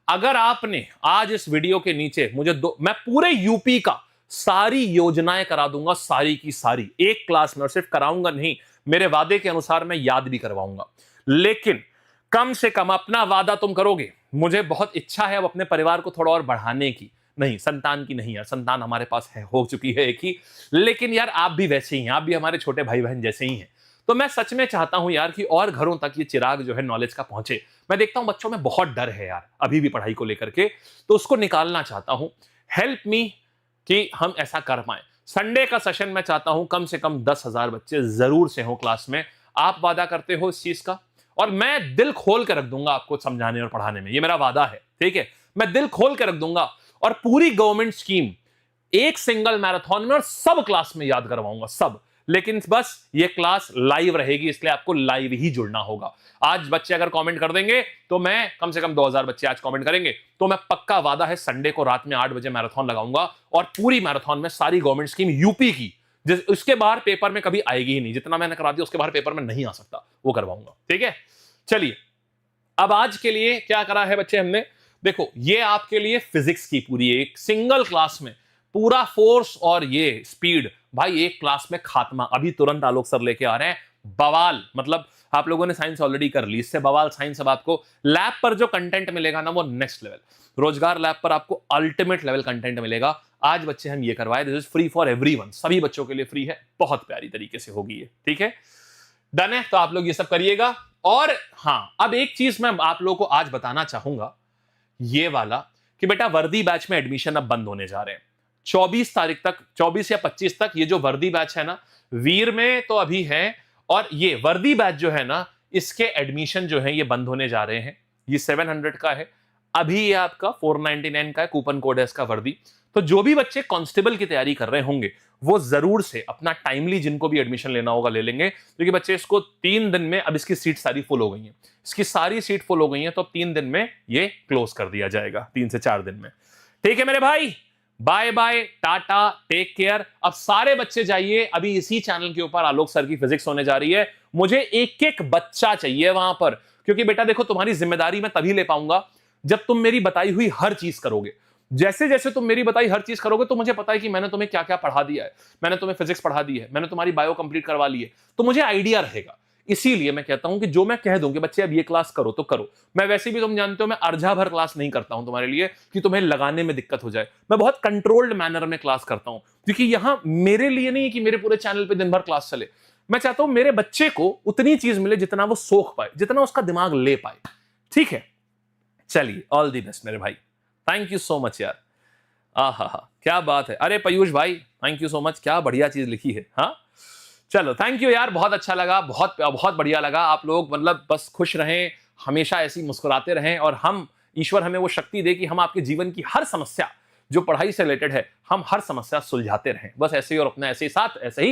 अगर आपने आज इस वीडियो के नीचे मुझे मैं पूरे यूपी का सारी योजनाएं करा दूंगा, सारी की सारी एक क्लास में, और सिर्फ कराऊंगा नहीं, मेरे वादे के अनुसार मैं याद भी करवाऊंगा। लेकिन कम से कम अपना वादा तुम करोगे। मुझे बहुत इच्छा है अब अपने परिवार को थोड़ा और बढ़ाने की, नहीं संतान की नहीं यार, संतान हमारे पास है, हो चुकी है एक ही, लेकिन यार आप भी वैसे ही हैं, आप भी हमारे छोटे भाई बहन जैसे ही हैं। तो मैं सच में चाहता हूं यार कि और घरों तक ये चिराग जो है नॉलेज का पहुंचे। मैं देखता हूं बच्चों में बहुत डर है यार अभी भी पढ़ाई को लेकर के, तो उसको निकालना चाहता हूं। हेल्प मी कि हम ऐसा कर पाए। संडे का सेशन मैं चाहता हूं कम से कम 10,000 बच्चे जरूर से हो क्लास में। आप वादा करते हो इस चीज का? और मैं दिल खोल कर रख दूंगा आपको समझाने और पढ़ाने में, ये मेरा वादा है, ठीक है? मैं दिल खोल कर रख दूंगा, और पूरी गवर्नमेंट स्कीम एक सिंगल मैराथन में और सब क्लास में याद करवाऊंगा, सब। लेकिन बस ये क्लास लाइव रहेगी, इसलिए आपको लाइव ही जुड़ना होगा। आज बच्चे अगर कमेंट कर देंगे तो मैं कम से कम 2000 बच्चे आज कमेंट करेंगे, तो मैं पक्का वादा है संडे को रात में 8 बजे मैराथन लगाऊंगा, और पूरी मैराथन में सारी गवर्नमेंट स्कीम यूपी की, उसके बाहर पेपर में कभी आएगी ही नहीं, जितना मैंने करा दिया उसके बाहर पेपर में नहीं आ सकता, वो करवाऊंगा, ठीक है? चलिए, अब आज के लिए क्या करा है बच्चे हमने? देखो, ये आपके लिए फिजिक्स की पूरी एक सिंगल क्लास में पूरा फोर्स और ये स्पीड, भाई एक क्लास में खात्मा। अभी तुरंत आलोक सर लेके आ रहे हैं, बवाल। मतलब आप लोगों ने साइंस ऑलरेडी कर ली, इससे बवाल साइंस। अब आपको लैब पर जो कंटेंट मिलेगा ना, वो नेक्स्ट लेवल। रोजगार लैब पर आपको अल्टीमेट लेवल कंटेंट मिलेगा। आज बच्चे हम ये करवाए, this is free for everyone, सभी बच्चों के लिए फ्री है, बहुत प्यारी तरीके से होगी ये, ठीक है? डन है? तो आप लोग ये सब करिएगा। और हाँ, अब एक चीज मैं आप लोगों को आज बताना चाहूंगा, ये वाला, कि बेटा वर्दी बैच में एडमिशन अब बंद होने जा रहे हैं 24 तारीख तक, 24 या 25 तक। ये जो वर्दी बैच है ना, वीर में तो अभी है, और ये वर्दी बैच जो है ना, इसके एडमिशन जो है ये बंद होने जा रहे हैं। ये 700 का है अभी, ये आपका 499 का है, कूपन कोड है इसका वर्दी। तो जो भी बच्चे कांस्टेबल की तैयारी कर रहे होंगे वो जरूर से अपना टाइमली, जिनको भी एडमिशन लेना होगा ले लेंगे, क्योंकि बच्चे इसको 3 दिन में, अब इसकी सीट सारी फुल हो गई हैं, इसकी सारी सीट फुल हो गई हैं, तो अब 3 दिन में ये क्लोज कर दिया जाएगा, 3 से 4 दिन में, ठीक है मेरे भाई? Bye bye, tata, take care. अब सारे बच्चे जाइए, अभी इसी चैनल के ऊपर आलोक सर की फिजिक्स होने जा रही है। मुझे एक एक बच्चा चाहिए वहां पर, क्योंकि बेटा देखो, तुम्हारी जिम्मेदारी मैं तभी ले पाऊंगा जब तुम मेरी बताई हुई हर चीज करोगे। जैसे जैसे तुम मेरी बताई हर चीज करोगे तो मुझे पता है कि मैंने तुम्हें क्या क्या पढ़ा दिया है। मैंने तुम्हें फिजिक्स पढ़ा दी है, मैंने तुम्हारी बायो कंप्लीट करवा ली है, तो मुझे आइडिया रहेगा। इसीलिए मैं कहता हूं कि जो मैं कह दूं कि बच्चे अब ये क्लास करो तो करो। मैं वैसे भी, तुम जानते हो, मैं अर्जा भर क्लास नहीं करता हूं तुम्हारे लिए कि तुम्हें लगाने में दिक्कत हो जाए। मैं बहुत कंट्रोल्ड मैनर में क्लास करता हूं, क्योंकि यहां मेरे लिए नहीं कि मेरे पूरे चैनल पे दिन भर क्लास चले। मैं चाहता हूं मेरे बच्चे को उतनी चीज मिले जितना वो सोख पाए, जितना उसका दिमाग ले पाए, ठीक है? चलिए, ऑल दी बेस्ट मेरे भाई, थैंक यू सो मच यार। आहा, क्या बात है। अरे पयूष भाई, थैंक यू सो मच, क्या बढ़िया चीज लिखी है। हाँ चलो, थैंक यू यार, बहुत अच्छा लगा, बहुत बहुत बढ़िया लगा। आप लोग मतलब बस खुश रहें, हमेशा ऐसे ही मुस्कुराते रहें, और हम, ईश्वर हमें वो शक्ति दे कि हम आपके जीवन की हर समस्या जो पढ़ाई से रिलेटेड है, हम हर समस्या सुलझाते रहें। बस ऐसे ही, और अपना ऐसे ही साथ ऐसे ही